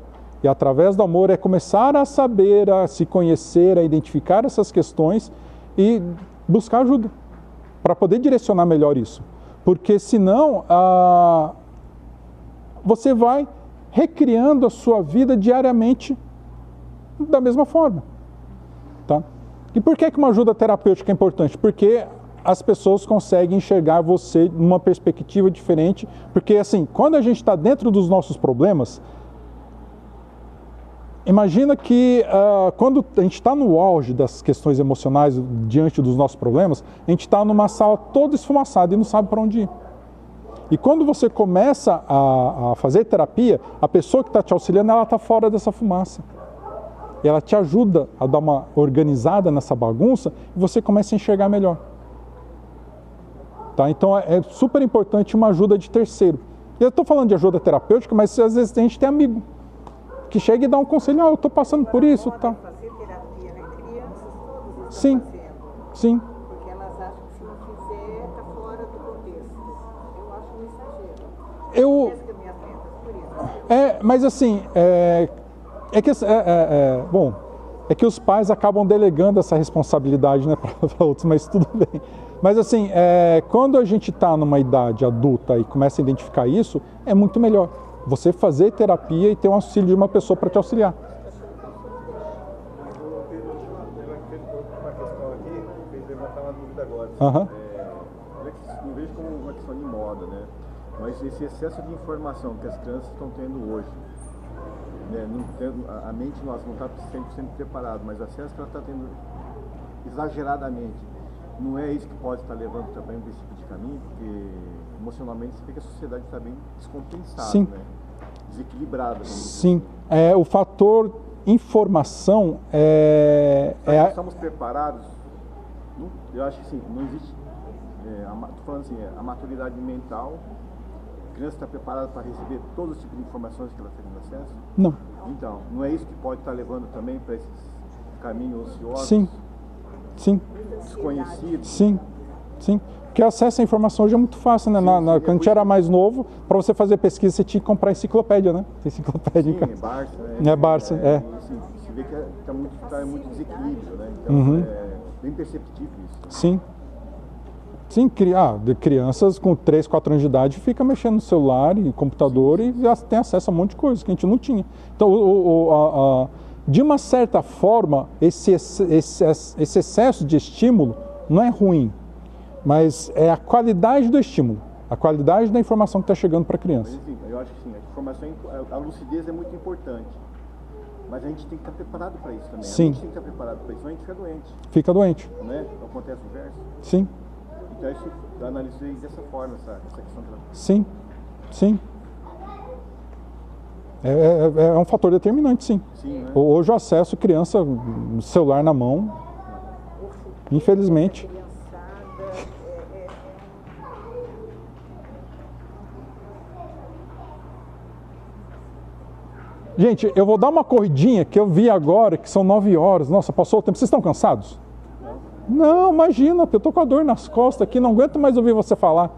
E através do amor é começar a saber, a se conhecer, a identificar essas questões e buscar ajuda, para poder direcionar melhor isso. Porque senão, você vai recriando a sua vida diariamente da mesma forma. Tá? E por que uma ajuda terapêutica é importante? Porque as pessoas conseguem enxergar você numa perspectiva diferente. Porque, assim, quando a gente está dentro dos nossos problemas, imagina que quando a gente está no auge das questões emocionais diante dos nossos problemas, a gente está numa sala toda esfumaçada e não sabe para onde ir. E quando você começa a fazer terapia, a pessoa que está te auxiliando, ela está fora dessa fumaça. E ela te ajuda a dar uma organizada nessa bagunça e você começa a enxergar melhor. Tá? Então é super importante uma ajuda de terceiro. Eu estou falando de ajuda terapêutica, mas às vezes a gente tem amigo que chega e dá um conselho, eu estou passando por isso, tá? Fazer terapia, né? Crianças todas Sim, estão fazendo. sim. Porque elas acham que se não fizer, está fora do contexto. Eu acho um exagero. Eu... Penso que eu me atento por isso. mas assim, bom, é que os pais acabam delegando essa responsabilidade, né, para outros, mas tudo bem. Mas assim, quando a gente está numa idade adulta e começa a identificar isso, é muito melhor você fazer terapia e ter um auxílio de uma pessoa para te auxiliar. Uma questão aqui, fez levantar uma dúvida agora. Não vejo como uma questão de moda, né? Mas esse excesso de informação que as crianças estão tendo hoje, né? A mente nossa não está 100% preparada, mas o acesso que ela está tendo exageradamente, não é isso que pode estar levando também para esse tipo de caminho? Porque emocionalmente você vê que a sociedade está bem descompensada, Sim. né? Desequilibrada. Sim, o fator informação Nós estamos preparados? Eu acho que sim, não existe. Estou falando assim, a maturidade mental, a criança está preparada para receber todos os tipos de informações que ela tem acesso? Não. Então, não é isso que pode estar levando também para esses caminhos ociosos? Sim, sim, Desconhecidos? sim, sim. Porque o acesso à informação hoje é muito fácil, né? Quando a gente era mais novo, para você fazer pesquisa, você tinha que comprar enciclopédia, né? Enciclopédia em casa. Barça, Barça, assim, você vê que está muito desequilíbrio, né? Então, é bem perceptível isso. Né? Sim. Sim, de crianças com 3, 4 anos de idade fica mexendo no celular e computador e tem acesso a um monte de coisa que a gente não tinha. Então, de uma certa forma, esse excesso de estímulo não é ruim, mas é a qualidade do estímulo, a qualidade da informação que está chegando para a criança. Mas, enfim, eu acho que sim, a informação, a lucidez é muito importante, mas a gente tem que estar preparado para isso também. Sim. A gente tem que estar preparado para isso, senão a gente fica doente. Fica doente. Né? Então, acontece o verso. Sim. Então, eu analisei dessa forma essa questão da... Sim, sim. É um fator determinante, sim. Sim, né? Hoje o acesso criança, celular na mão, infelizmente. Gente, eu vou dar uma corridinha que eu vi agora, que são 9 horas. Nossa, passou o tempo. Vocês estão cansados? Não, imagina, eu tô com a dor nas costas aqui, não aguento mais ouvir você falar.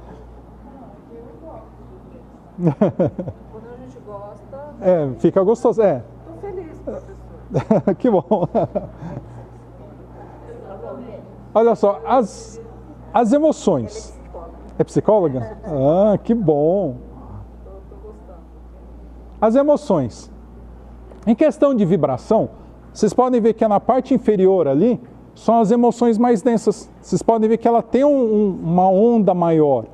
Quando a gente gosta... Fica gostoso, Tô feliz, professor. Que bom. Olha só, as emoções. É psicóloga? Ah, que bom. Tô gostando. As emoções. Em questão de vibração, vocês podem ver que na parte inferior ali são as emoções mais densas. Vocês podem ver que ela tem uma onda maior.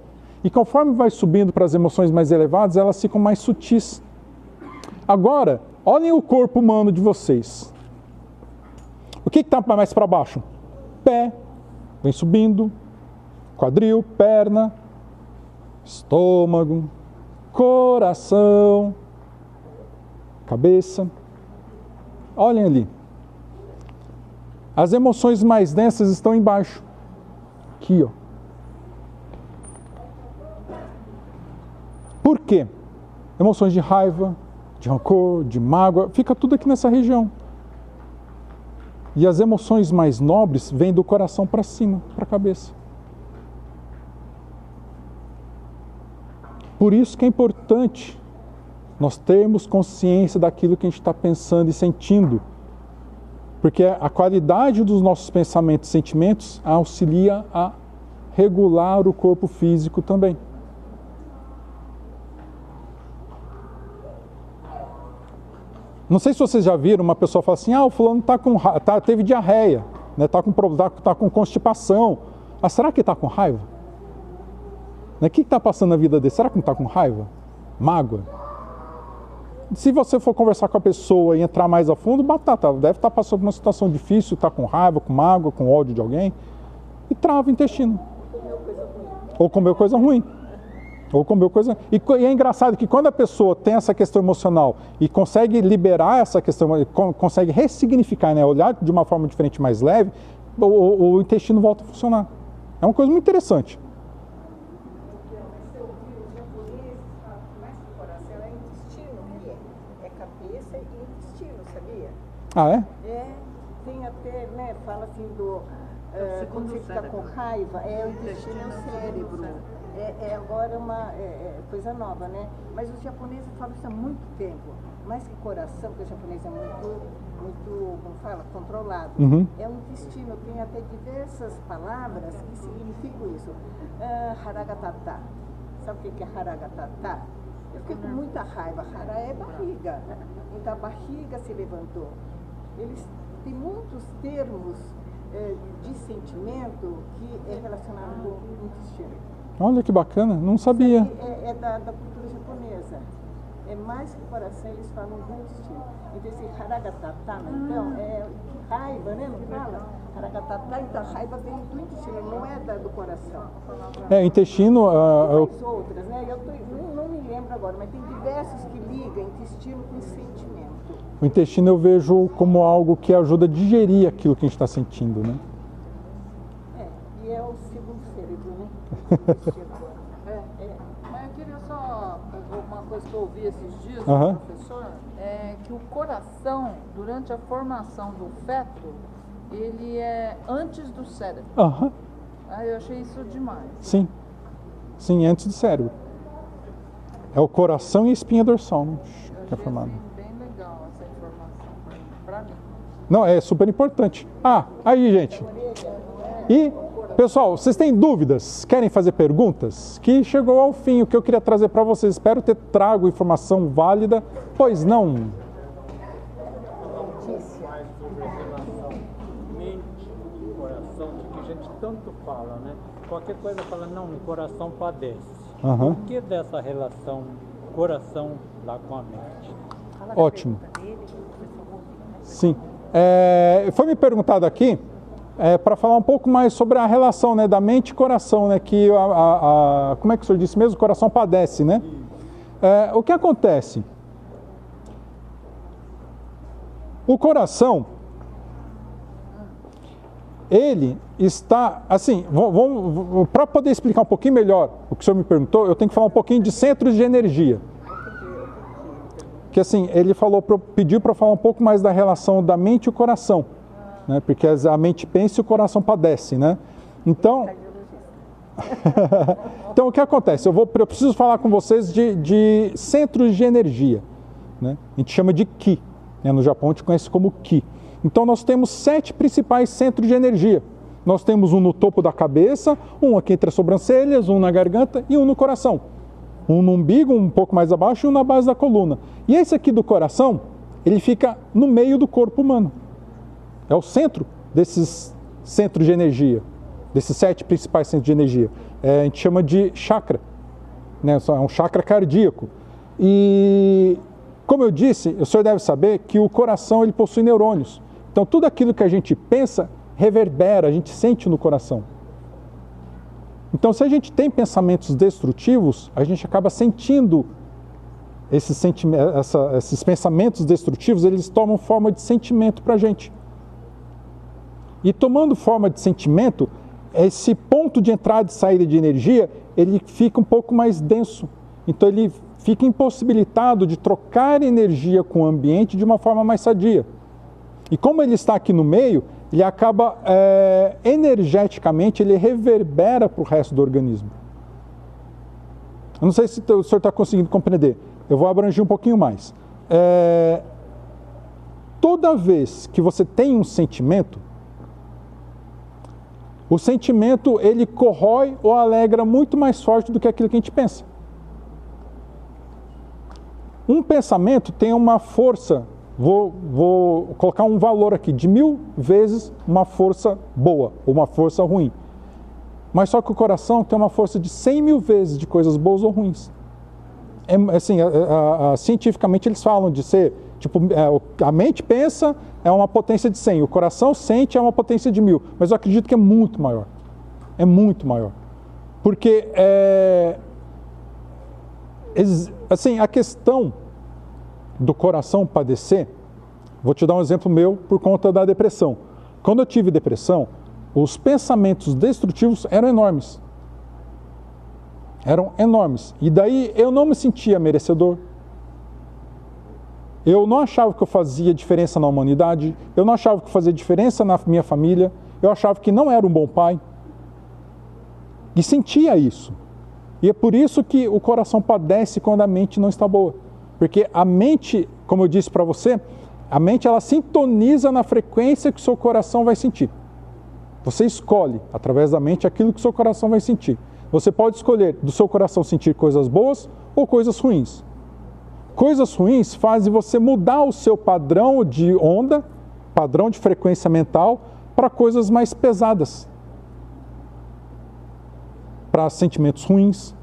E conforme vai subindo para as emoções mais elevadas, elas ficam mais sutis. Agora, olhem o corpo humano de vocês. O que está mais para baixo? Pé, vem subindo, quadril, perna, estômago, coração, cabeça. Olhem ali. As emoções mais densas estão embaixo. Aqui, ó. Por quê? Emoções de raiva, de rancor, de mágoa, fica tudo aqui nessa região. E as emoções mais nobres vêm do coração para cima, para a cabeça. Por isso que é importante nós termos consciência daquilo que a gente está pensando e sentindo. Porque a qualidade dos nossos pensamentos e sentimentos auxilia a regular o corpo físico também. Não sei se vocês já viram uma pessoa falar assim, o fulano teve diarreia, né? tá com constipação. Será que ele está com raiva? O que está passando na vida dele? Será que não está com raiva? Mágoa? Se você for conversar com a pessoa e entrar mais a fundo, deve estar passando por uma situação difícil, está com raiva, com mágoa, com ódio de alguém, e trava o intestino. Ou comeu coisa ruim. E é engraçado que quando a pessoa tem essa questão emocional e consegue liberar essa questão, consegue ressignificar, né, olhar de uma forma diferente, mais leve, o intestino volta a funcionar. É uma coisa muito interessante. Ah, é? Tem até, né, fala assim quando você fica com raiva, o intestino é o cérebro. Agora uma coisa nova, né? Mas os japoneses falam isso há muito tempo. Mais que coração, porque o japonês é muito, como fala, controlado. Uhum. É o intestino, tem até diversas palavras que significam isso. Haragatata. Sabe o que é haragatata? Eu fiquei com muita raiva. Hara é barriga. Então a barriga se levantou. Eles têm muitos termos de sentimento que é relacionado com o intestino. Olha que bacana, não sabia. É da cultura japonesa. É mais que coração, eles falam do intestino. Então esse haragatata, então, raiva, né? Não fala? Haragatata, então a raiva vem do intestino, não é do coração. Intestino... Tem outras, né? Eu não me lembro agora, mas tem diversos que ligam intestino com sentimento. O intestino eu vejo como algo que ajuda a digerir aquilo que a gente está sentindo, né? E é o segundo cérebro, né? Mas eu queria só, uma coisa que eu ouvi esses dias do professor, é que o coração, durante a formação do feto, ele é antes do cérebro. Eu achei isso demais. Sim, antes do cérebro. É o coração e a espinha dorsal, né? Que é formado. Bem legal essa informação para mim. Não, é super importante. Aí, gente. E, pessoal, vocês têm dúvidas? Querem fazer perguntas? Que chegou ao fim o que eu queria trazer para vocês. Espero ter trago informação válida. Pois não? Mais sobre a relação mente e coração, que a gente tanto fala, né? Qualquer coisa fala, não, o coração padece. Por que dessa relação coração lá com a mente? Ótimo. Sim. Foi me perguntado aqui para falar um pouco mais sobre a relação, né, da mente e coração, né, que como é que o senhor disse mesmo? O coração padece, né? O que acontece? O coração, ele está, assim, para poder explicar um pouquinho melhor o que o senhor me perguntou, eu tenho que falar um pouquinho de centros de energia. Que assim, ele pediu para falar um pouco mais da relação da mente e o coração, né? Porque a mente pensa e o coração padece, né? Então, então o que acontece? Eu preciso falar com vocês de centros de energia, né? A gente chama de Ki, né? No Japão a gente conhece como Ki. Então nós temos 7 principais centros de energia. Nós temos um no topo da cabeça, um aqui entre as sobrancelhas, um na garganta e um no coração. Um no umbigo, um pouco mais abaixo, e um na base da coluna. E esse aqui do coração, ele fica no meio do corpo humano. É o centro desses centros de energia, desses 7 principais centros de energia. A gente chama de chakra, né? É um chakra cardíaco. E, como eu disse, o senhor deve saber que o coração ele possui neurônios. Então, tudo aquilo que a gente pensa, reverbera, a gente sente no coração. Então, se a gente tem pensamentos destrutivos, a gente acaba sentindo esses pensamentos destrutivos, eles tomam forma de sentimento para a gente. E tomando forma de sentimento, esse ponto de entrada e saída de energia, ele fica um pouco mais denso. Então, ele fica impossibilitado de trocar energia com o ambiente de uma forma mais sadia. E como ele está aqui no meio, ele acaba, energeticamente, ele reverbera para o resto do organismo. Eu não sei se o senhor está conseguindo compreender. Eu vou abranger um pouquinho mais. toda vez que você tem um sentimento, o sentimento ele corrói ou alegra muito mais forte do que aquilo que a gente pensa. Um pensamento tem uma força, vou colocar um valor aqui, de 1000 vezes uma força boa ou uma força ruim. Mas só que o coração tem uma força de 100.000 vezes de coisas boas ou ruins. Assim, cientificamente eles falam de ser, tipo, a mente pensa é uma potência de 100, o coração sente é uma potência de 1000, mas eu acredito que é muito maior. É muito maior. Porque, assim, a questão do coração padecer, vou te dar um exemplo meu por conta da depressão. Quando eu tive depressão, os pensamentos destrutivos eram enormes. Eram enormes. E daí eu não me sentia merecedor. Eu não achava que eu fazia diferença na humanidade. Eu não achava que eu fazia diferença na minha família. Eu achava que não era um bom pai. E sentia isso. E é por isso que o coração padece quando a mente não está boa. Porque a mente, como eu disse para você, a mente ela sintoniza na frequência que o seu coração vai sentir. Você escolhe, através da mente, aquilo que o seu coração vai sentir. Você pode escolher do seu coração sentir coisas boas ou coisas ruins. Coisas ruins fazem você mudar o seu padrão de onda, padrão de frequência mental, para coisas mais pesadas. Para sentimentos ruins.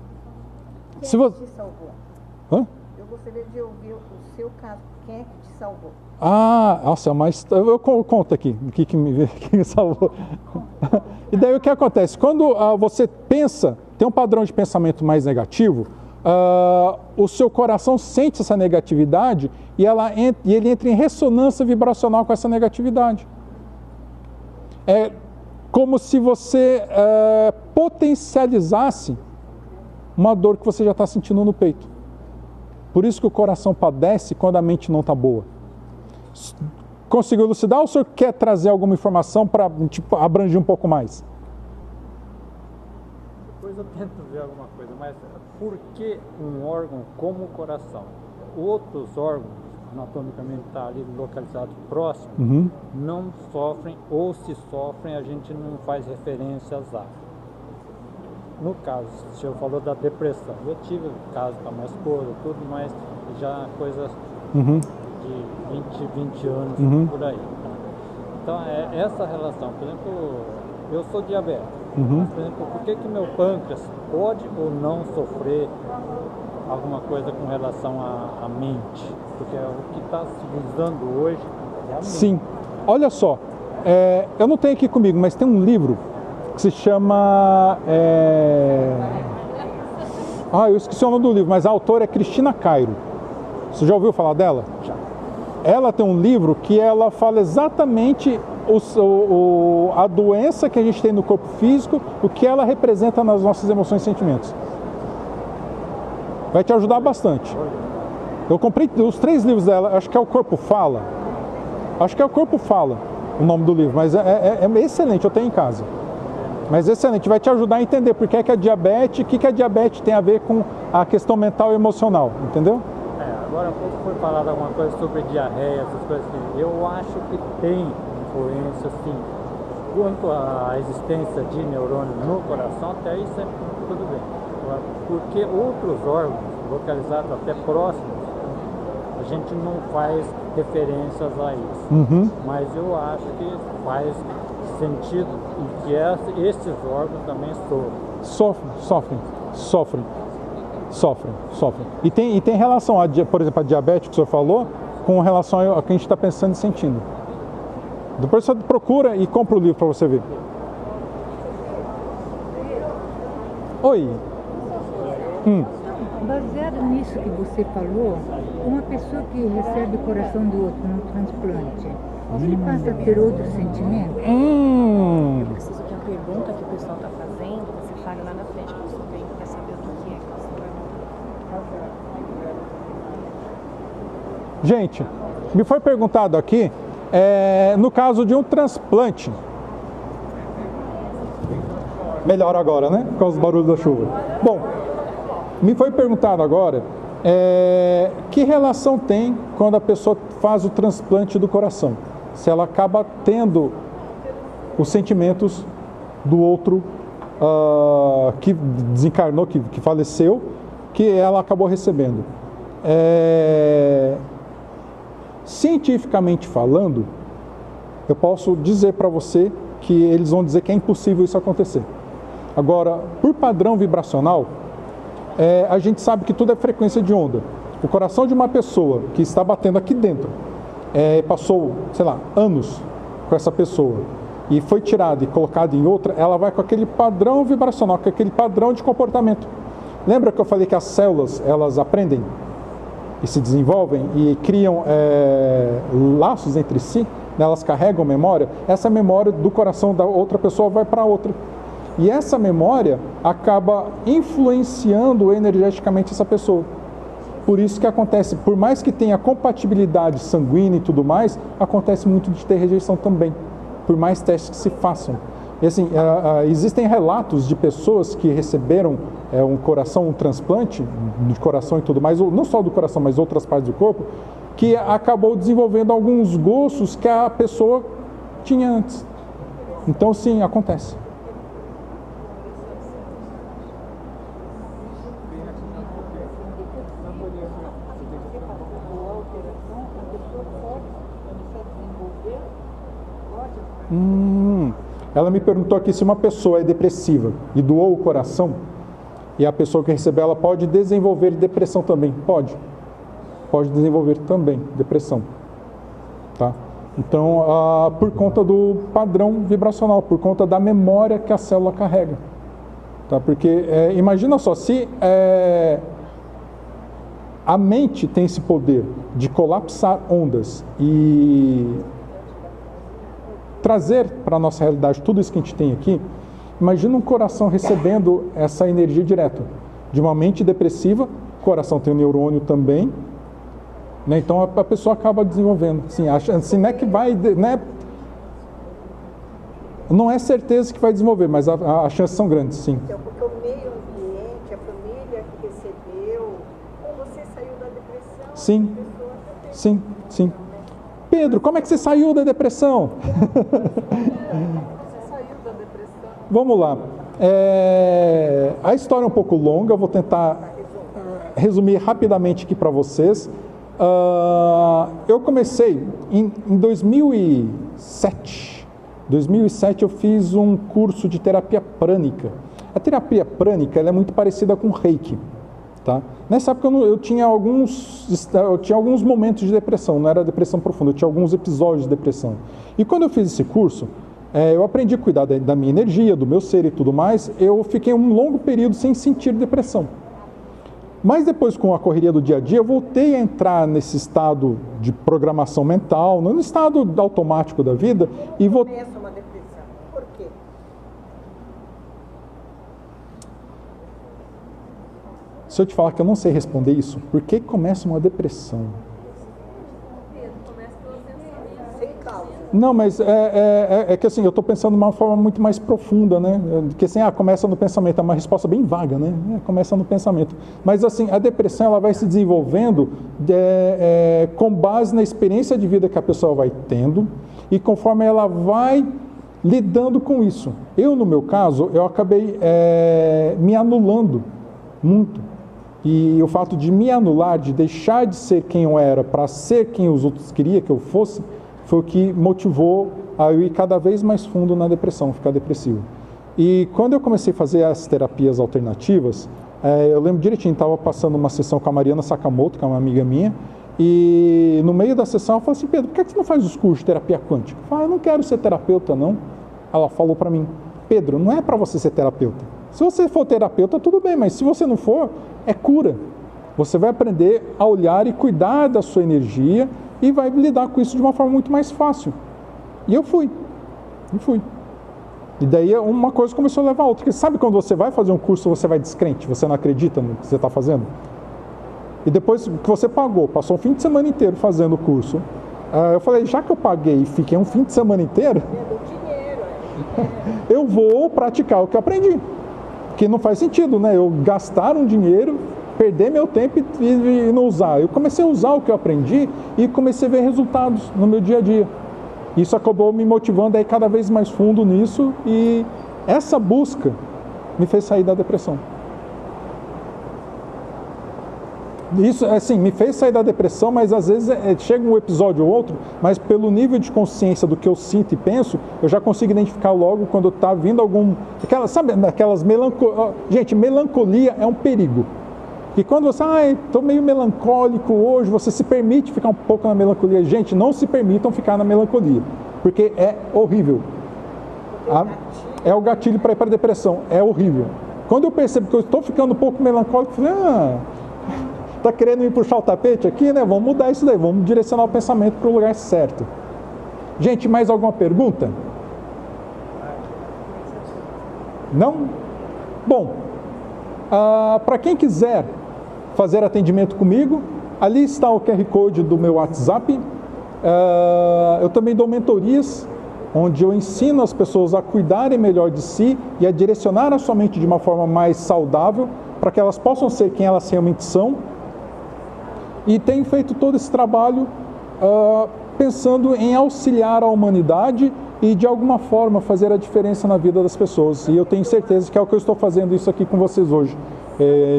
Quem é que te salvou? Hã? Eu gostaria de ouvir o seu caso. Quem é que te salvou? Nossa, mas eu conto aqui o que me salvou. E daí o que acontece? Quando você pensa, tem um padrão de pensamento mais negativo, o seu coração sente essa negatividade e ele entra em ressonância vibracional com essa negatividade. É como se você potencializasse uma dor que você já está sentindo no peito. Por isso que o coração padece quando a mente não está boa. Conseguiu elucidar ou o senhor quer trazer alguma informação para abranger um pouco mais? Depois eu tento ver alguma coisa, mas por que um órgão como o coração? Outros órgãos, anatomicamente está ali localizados próximos, não sofrem, ou se sofrem, a gente não faz referências a. No caso, o senhor falou da depressão. Eu tive caso com a minha esposa, tudo, mas já coisas de 20 anos por aí. Então, essa relação, por exemplo, eu sou diabético, mas, por exemplo, por que meu pâncreas pode ou não sofrer alguma coisa com relação à mente? Porque o que está se usando hoje é a mente. Sim. Olha só, eu não tenho aqui comigo, mas tem um livro que se chama... eu esqueci o nome do livro, mas a autora é Cristina Cairo. Você já ouviu falar dela? Já. Ela tem um livro que ela fala exatamente a doença que a gente tem no corpo físico, o que ela representa nas nossas emoções e sentimentos. Vai te ajudar bastante. Eu comprei os 3 livros dela, acho que é O Corpo Fala. Acho que é O Corpo Fala, o nome do livro, mas é excelente, eu tenho em casa. Mas excelente, vai te ajudar a entender por que é a diabetes, o que a diabetes tem a ver com a questão mental e emocional, entendeu? Agora há pouco foi falado alguma coisa sobre diarreia, essas coisas assim. Eu acho que tem influência, sim. Quanto à existência de neurônios no coração, até isso é tudo bem. Agora, porque outros órgãos, localizados até próximos, a gente não faz referências a isso. Mas eu acho que faz sentido e que esses órgãos também sofrem. E tem relação, por exemplo, a diabetes que o senhor falou, com relação ao que a gente está pensando e sentindo. Depois você procura e compra o livro para você ver. Oi. Baseado nisso que você falou, uma pessoa que recebe o coração do outro no transplante, ele passa a ter outro sentimento? Eu preciso que a pergunta que o pessoal está fazendo, você fale lá na frente, que eu estou vendo para saber o que é que você pergunta. Gente, me foi perguntado aqui, no caso de um transplante. Melhor agora, né? Por causa do barulho da chuva. Bom, me foi perguntado agora Que relação tem quando a pessoa faz o transplante do coração? Se ela acaba tendo os sentimentos do outro que desencarnou, que faleceu, que ela acabou recebendo. Cientificamente falando, eu posso dizer para você que eles vão dizer que é impossível isso acontecer. Agora, por padrão vibracional, a gente sabe que tudo é frequência de onda. O coração de uma pessoa que está batendo aqui dentro, passou, sei lá, anos com essa pessoa, e foi tirada e colocada em outra, ela vai com aquele padrão vibracional, com aquele padrão de comportamento. Lembra que eu falei que as células, elas aprendem e se desenvolvem e criam laços entre si, né? Elas carregam memória. Essa memória do coração da outra pessoa vai para outra. E essa memória acaba influenciando energeticamente essa pessoa. Por isso que acontece, por mais que tenha compatibilidade sanguínea e tudo mais, acontece muito de ter rejeição também, por mais testes que se façam. E assim, existem relatos de pessoas que receberam um coração, um transplante de coração e tudo mais, não só do coração, mas outras partes do corpo, que acabou desenvolvendo alguns gostos que a pessoa tinha antes. Então, sim, acontece. Ela me perguntou aqui se uma pessoa é depressiva e doou o coração, e a pessoa que recebeu, ela pode desenvolver depressão também. Pode desenvolver também depressão, tá? Então, por conta do padrão vibracional, por conta da memória que a célula carrega, tá? Porque imagina só, se a mente tem esse poder de colapsar ondas e trazer para a nossa realidade tudo isso que a gente tem aqui, imagina um coração recebendo essa energia direto de uma mente depressiva. O coração tem um neurônio também, né? Então a pessoa acaba desenvolvendo. Assim, não é que vai, né? Não é certeza que vai desenvolver, mas as chances são grandes, sim. Então, porque o meio ambiente, a família que recebeu, você saiu da depressão. Sim, sim, sim. Pedro, como é que você saiu da depressão? Você saiu da depressão? Vamos lá. A história é um pouco longa, eu vou tentar resumir rapidamente aqui para vocês. Eu comecei em 2007. 2007 eu fiz um curso de terapia prânica. A terapia prânica ela é muito parecida com Reiki. Tá? Nessa época eu tinha alguns momentos de depressão, não era depressão profunda, eu tinha alguns episódios de depressão. E quando eu fiz esse curso, eu aprendi a cuidar da minha energia, do meu ser e tudo mais. Eu fiquei um longo período sem sentir depressão. Mas depois, com a correria do dia a dia, eu voltei a entrar nesse estado de programação mental, no estado automático da vida. E começa uma depressão. Por quê? Se eu te falar que eu não sei responder isso, por que começa uma depressão? Sem causa. Não, mas é que assim, eu estou pensando de uma forma muito mais profunda, né? Que assim, começa no pensamento, é uma resposta bem vaga, né? Começa no pensamento. Mas assim, a depressão ela vai se desenvolvendo com base na experiência de vida que a pessoa vai tendo e conforme ela vai lidando com isso. Eu, no meu caso, eu acabei me anulando muito. E o fato de me anular, de deixar de ser quem eu era para ser quem os outros queriam que eu fosse, foi o que motivou a eu ir cada vez mais fundo na depressão, ficar depressivo. E quando eu comecei a fazer as terapias alternativas, eu lembro direitinho, estava passando uma sessão com a Mariana Sakamoto, que é uma amiga minha, e no meio da sessão eu falei assim: Pedro, por que você não faz os cursos de terapia quântica? Eu falei: eu não quero ser terapeuta, não. Ela falou para mim: Pedro, não é para você ser terapeuta. Se você for terapeuta, tudo bem, mas se você não for, é cura. Você vai aprender a olhar e cuidar da sua energia e vai lidar com isso de uma forma muito mais fácil. E eu fui. E daí uma coisa começou a levar a outra. Porque sabe quando você vai fazer um curso, você vai descrente, você não acredita no que você está fazendo? E depois que você pagou, passou um fim de semana inteiro fazendo o curso, eu falei, já que eu paguei e fiquei um fim de semana inteiro, eu vou praticar o que eu aprendi. Porque não faz sentido, né? Eu gastar um dinheiro, perder meu tempo e não usar. Eu comecei a usar o que eu aprendi e comecei a ver resultados no meu dia a dia. Isso acabou me motivando a ir cada vez mais fundo nisso, e essa busca me fez sair da depressão. Isso, assim, me fez sair da depressão, mas às vezes chega um episódio ou outro, mas pelo nível de consciência do que eu sinto e penso, eu já consigo identificar logo quando está vindo algum... sabe, aquelas melancolias... Gente, melancolia é um perigo. E quando você, estou meio melancólico hoje, você se permite ficar um pouco na melancolia. Gente, não se permitam ficar na melancolia, porque é horrível. É o gatilho para ir para a depressão, é horrível. Quando eu percebo que eu estou ficando um pouco melancólico, eu falei, tá querendo me puxar o tapete aqui, né? Vamos mudar isso daí, vamos direcionar o pensamento para o lugar certo. Gente, mais alguma pergunta? Não? Bom, para quem quiser fazer atendimento comigo, ali está o QR Code do meu WhatsApp. Eu também dou mentorias, onde eu ensino as pessoas a cuidarem melhor de si e a direcionar a sua mente de uma forma mais saudável, para que elas possam ser quem elas realmente são. E tenho feito todo esse trabalho pensando em auxiliar a humanidade e de alguma forma fazer a diferença na vida das pessoas. E eu tenho certeza que é o que eu estou fazendo isso aqui com vocês hoje.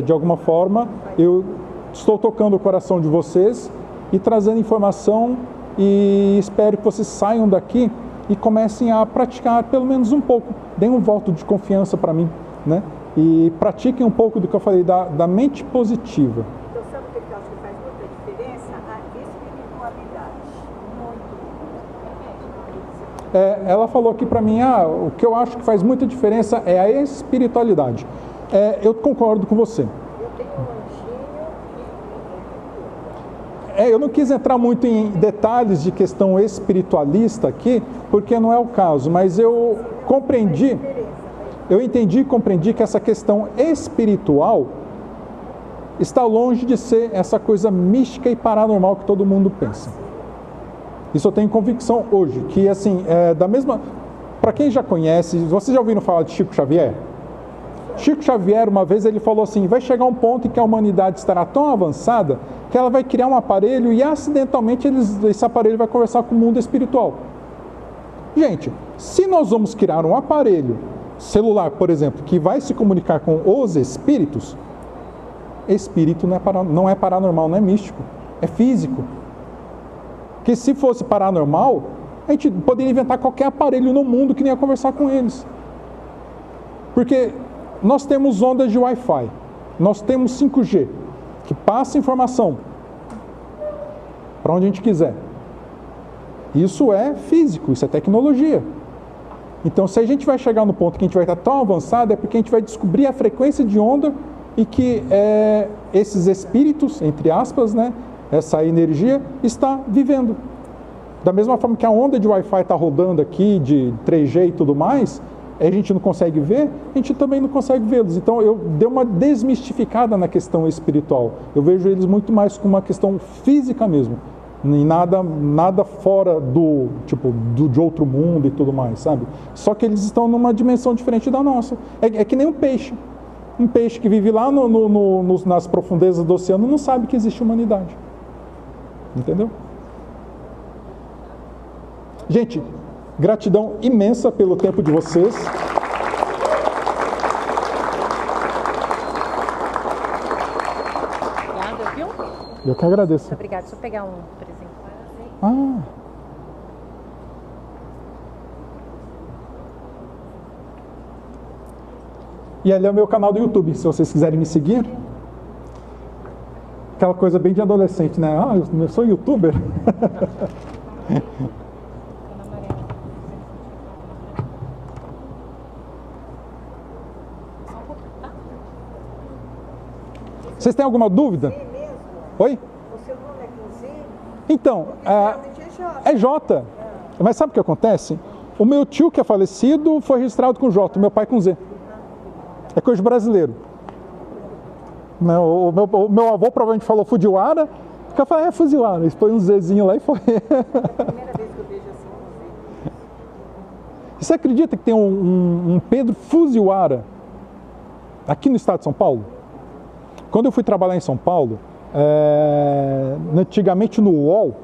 De alguma forma, eu estou tocando o coração de vocês e trazendo informação, e espero que vocês saiam daqui e comecem a praticar pelo menos um pouco. Deem um voto de confiança para mim, né? E pratiquem um pouco do que eu falei da mente positiva. Então, sabe o que eu acho que faz muita diferença? A espiritualidade. Ela falou aqui para mim, o que eu acho que faz muita diferença é a espiritualidade. Eu concordo com você. Eu tenho um anjinho. Eu não quis entrar muito em detalhes de questão espiritualista aqui, porque não é o caso, mas eu compreendi, entendi e compreendi que essa questão espiritual está longe de ser essa coisa mística e paranormal que todo mundo pensa. Isso eu tenho convicção hoje, que assim, da mesma... Para quem já conhece, vocês já ouviram falar de Chico Xavier? Chico Xavier, uma vez, ele falou assim, vai chegar um ponto em que a humanidade estará tão avançada que ela vai criar um aparelho e acidentalmente esse aparelho vai conversar com o mundo espiritual. Gente, se nós vamos criar um aparelho celular, por exemplo, que vai se comunicar com os espíritos, espírito não é paranormal, não é místico, é físico. Que se fosse paranormal, a gente poderia inventar qualquer aparelho no mundo que nem ia conversar com eles. Porque nós temos ondas de Wi-Fi, nós temos 5G, que passa informação para onde a gente quiser. Isso é físico, isso é tecnologia. Então, se a gente vai chegar no ponto que a gente vai estar tão avançado, é porque a gente vai descobrir a frequência de onda e que esses espíritos, entre aspas, né, essa energia, está vivendo. Da mesma forma que a onda de Wi-Fi está rodando aqui, de 3G e tudo mais, a gente não consegue ver, a gente também não consegue vê-los. Então eu dei uma desmistificada na questão espiritual. Eu vejo eles muito mais como uma questão física mesmo. E nada fora de outro mundo e tudo mais, sabe? Só que eles estão numa dimensão diferente da nossa. É que nem um peixe. Um peixe que vive lá nas profundezas do oceano não sabe que existe humanidade. Entendeu? Gente, gratidão imensa pelo tempo de vocês. Obrigada, viu? Eu que agradeço. Muito obrigada. Deixa eu pegar um presente. E ali é o meu canal do YouTube, se vocês quiserem me seguir. Aquela coisa bem de adolescente, né? Eu sou youtuber. Vocês têm alguma dúvida? Sim mesmo? Oi? O seu nome é com Z? Então, é J. Mas sabe o que acontece? O meu tio que é falecido foi registrado com J, o meu pai com Z. É coisa de brasileiro. O meu avô provavelmente falou Fujiwara, porque eu falei, Fujiwara. Eles põem um Zzinho lá e foi. Primeira vez que eu vejo assim com Z. Você acredita que tem um Pedro Fujiwara aqui no estado de São Paulo? Quando eu fui trabalhar em São Paulo, antigamente no UOL,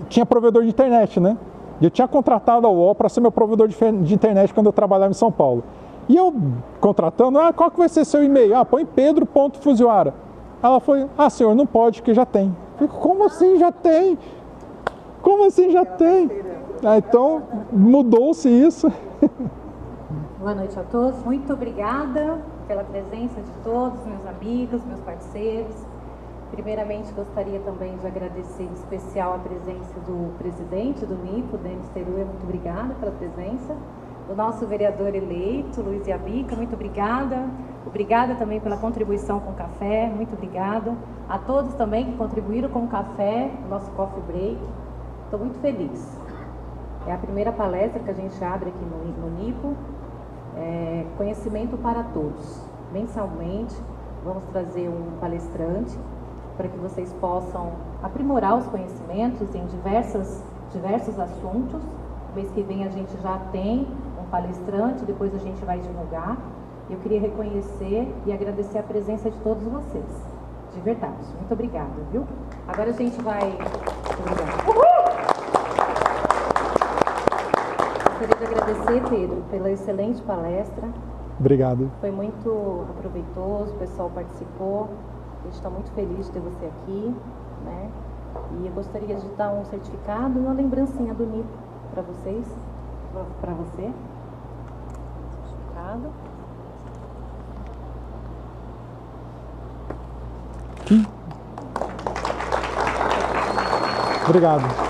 tinha provedor de internet, né? E eu tinha contratado a UOL para ser meu provedor de internet quando eu trabalhava em São Paulo. E eu contratando, qual que vai ser seu e-mail? Põe pedro.fuziwara. Ela foi, senhor, não pode, porque já tem. Eu falei, como assim já tem? Como assim já tem? Então, mudou-se isso. Boa noite a todos. Muito obrigada pela presença de todos, meus amigos, meus parceiros. Primeiramente, gostaria também de agradecer em especial a presença do presidente do NIPO, Denis Teruya, muito obrigada pela presença. O nosso vereador eleito, Luiz Iabica, muito obrigada. Obrigada também pela contribuição com o café, muito obrigada. A todos também que contribuíram com o café, no nosso coffee break. Estou muito feliz. É a primeira palestra que a gente abre aqui no NIPO. Conhecimento para todos. Mensalmente, vamos trazer um palestrante para que vocês possam aprimorar os conhecimentos em diversos assuntos. Mês que vem a gente já tem um palestrante, depois a gente vai divulgar. Eu queria reconhecer e agradecer a presença de todos vocês. De verdade. Muito obrigada, viu? Agora a gente vai... Gostaria de agradecer, Pedro, pela excelente palestra. Obrigado. Foi muito proveitoso, o pessoal participou. A gente está muito feliz de ter você aqui, né? E eu gostaria de dar um certificado e uma lembrancinha do NIPO para vocês, para você. Certificado. Obrigado.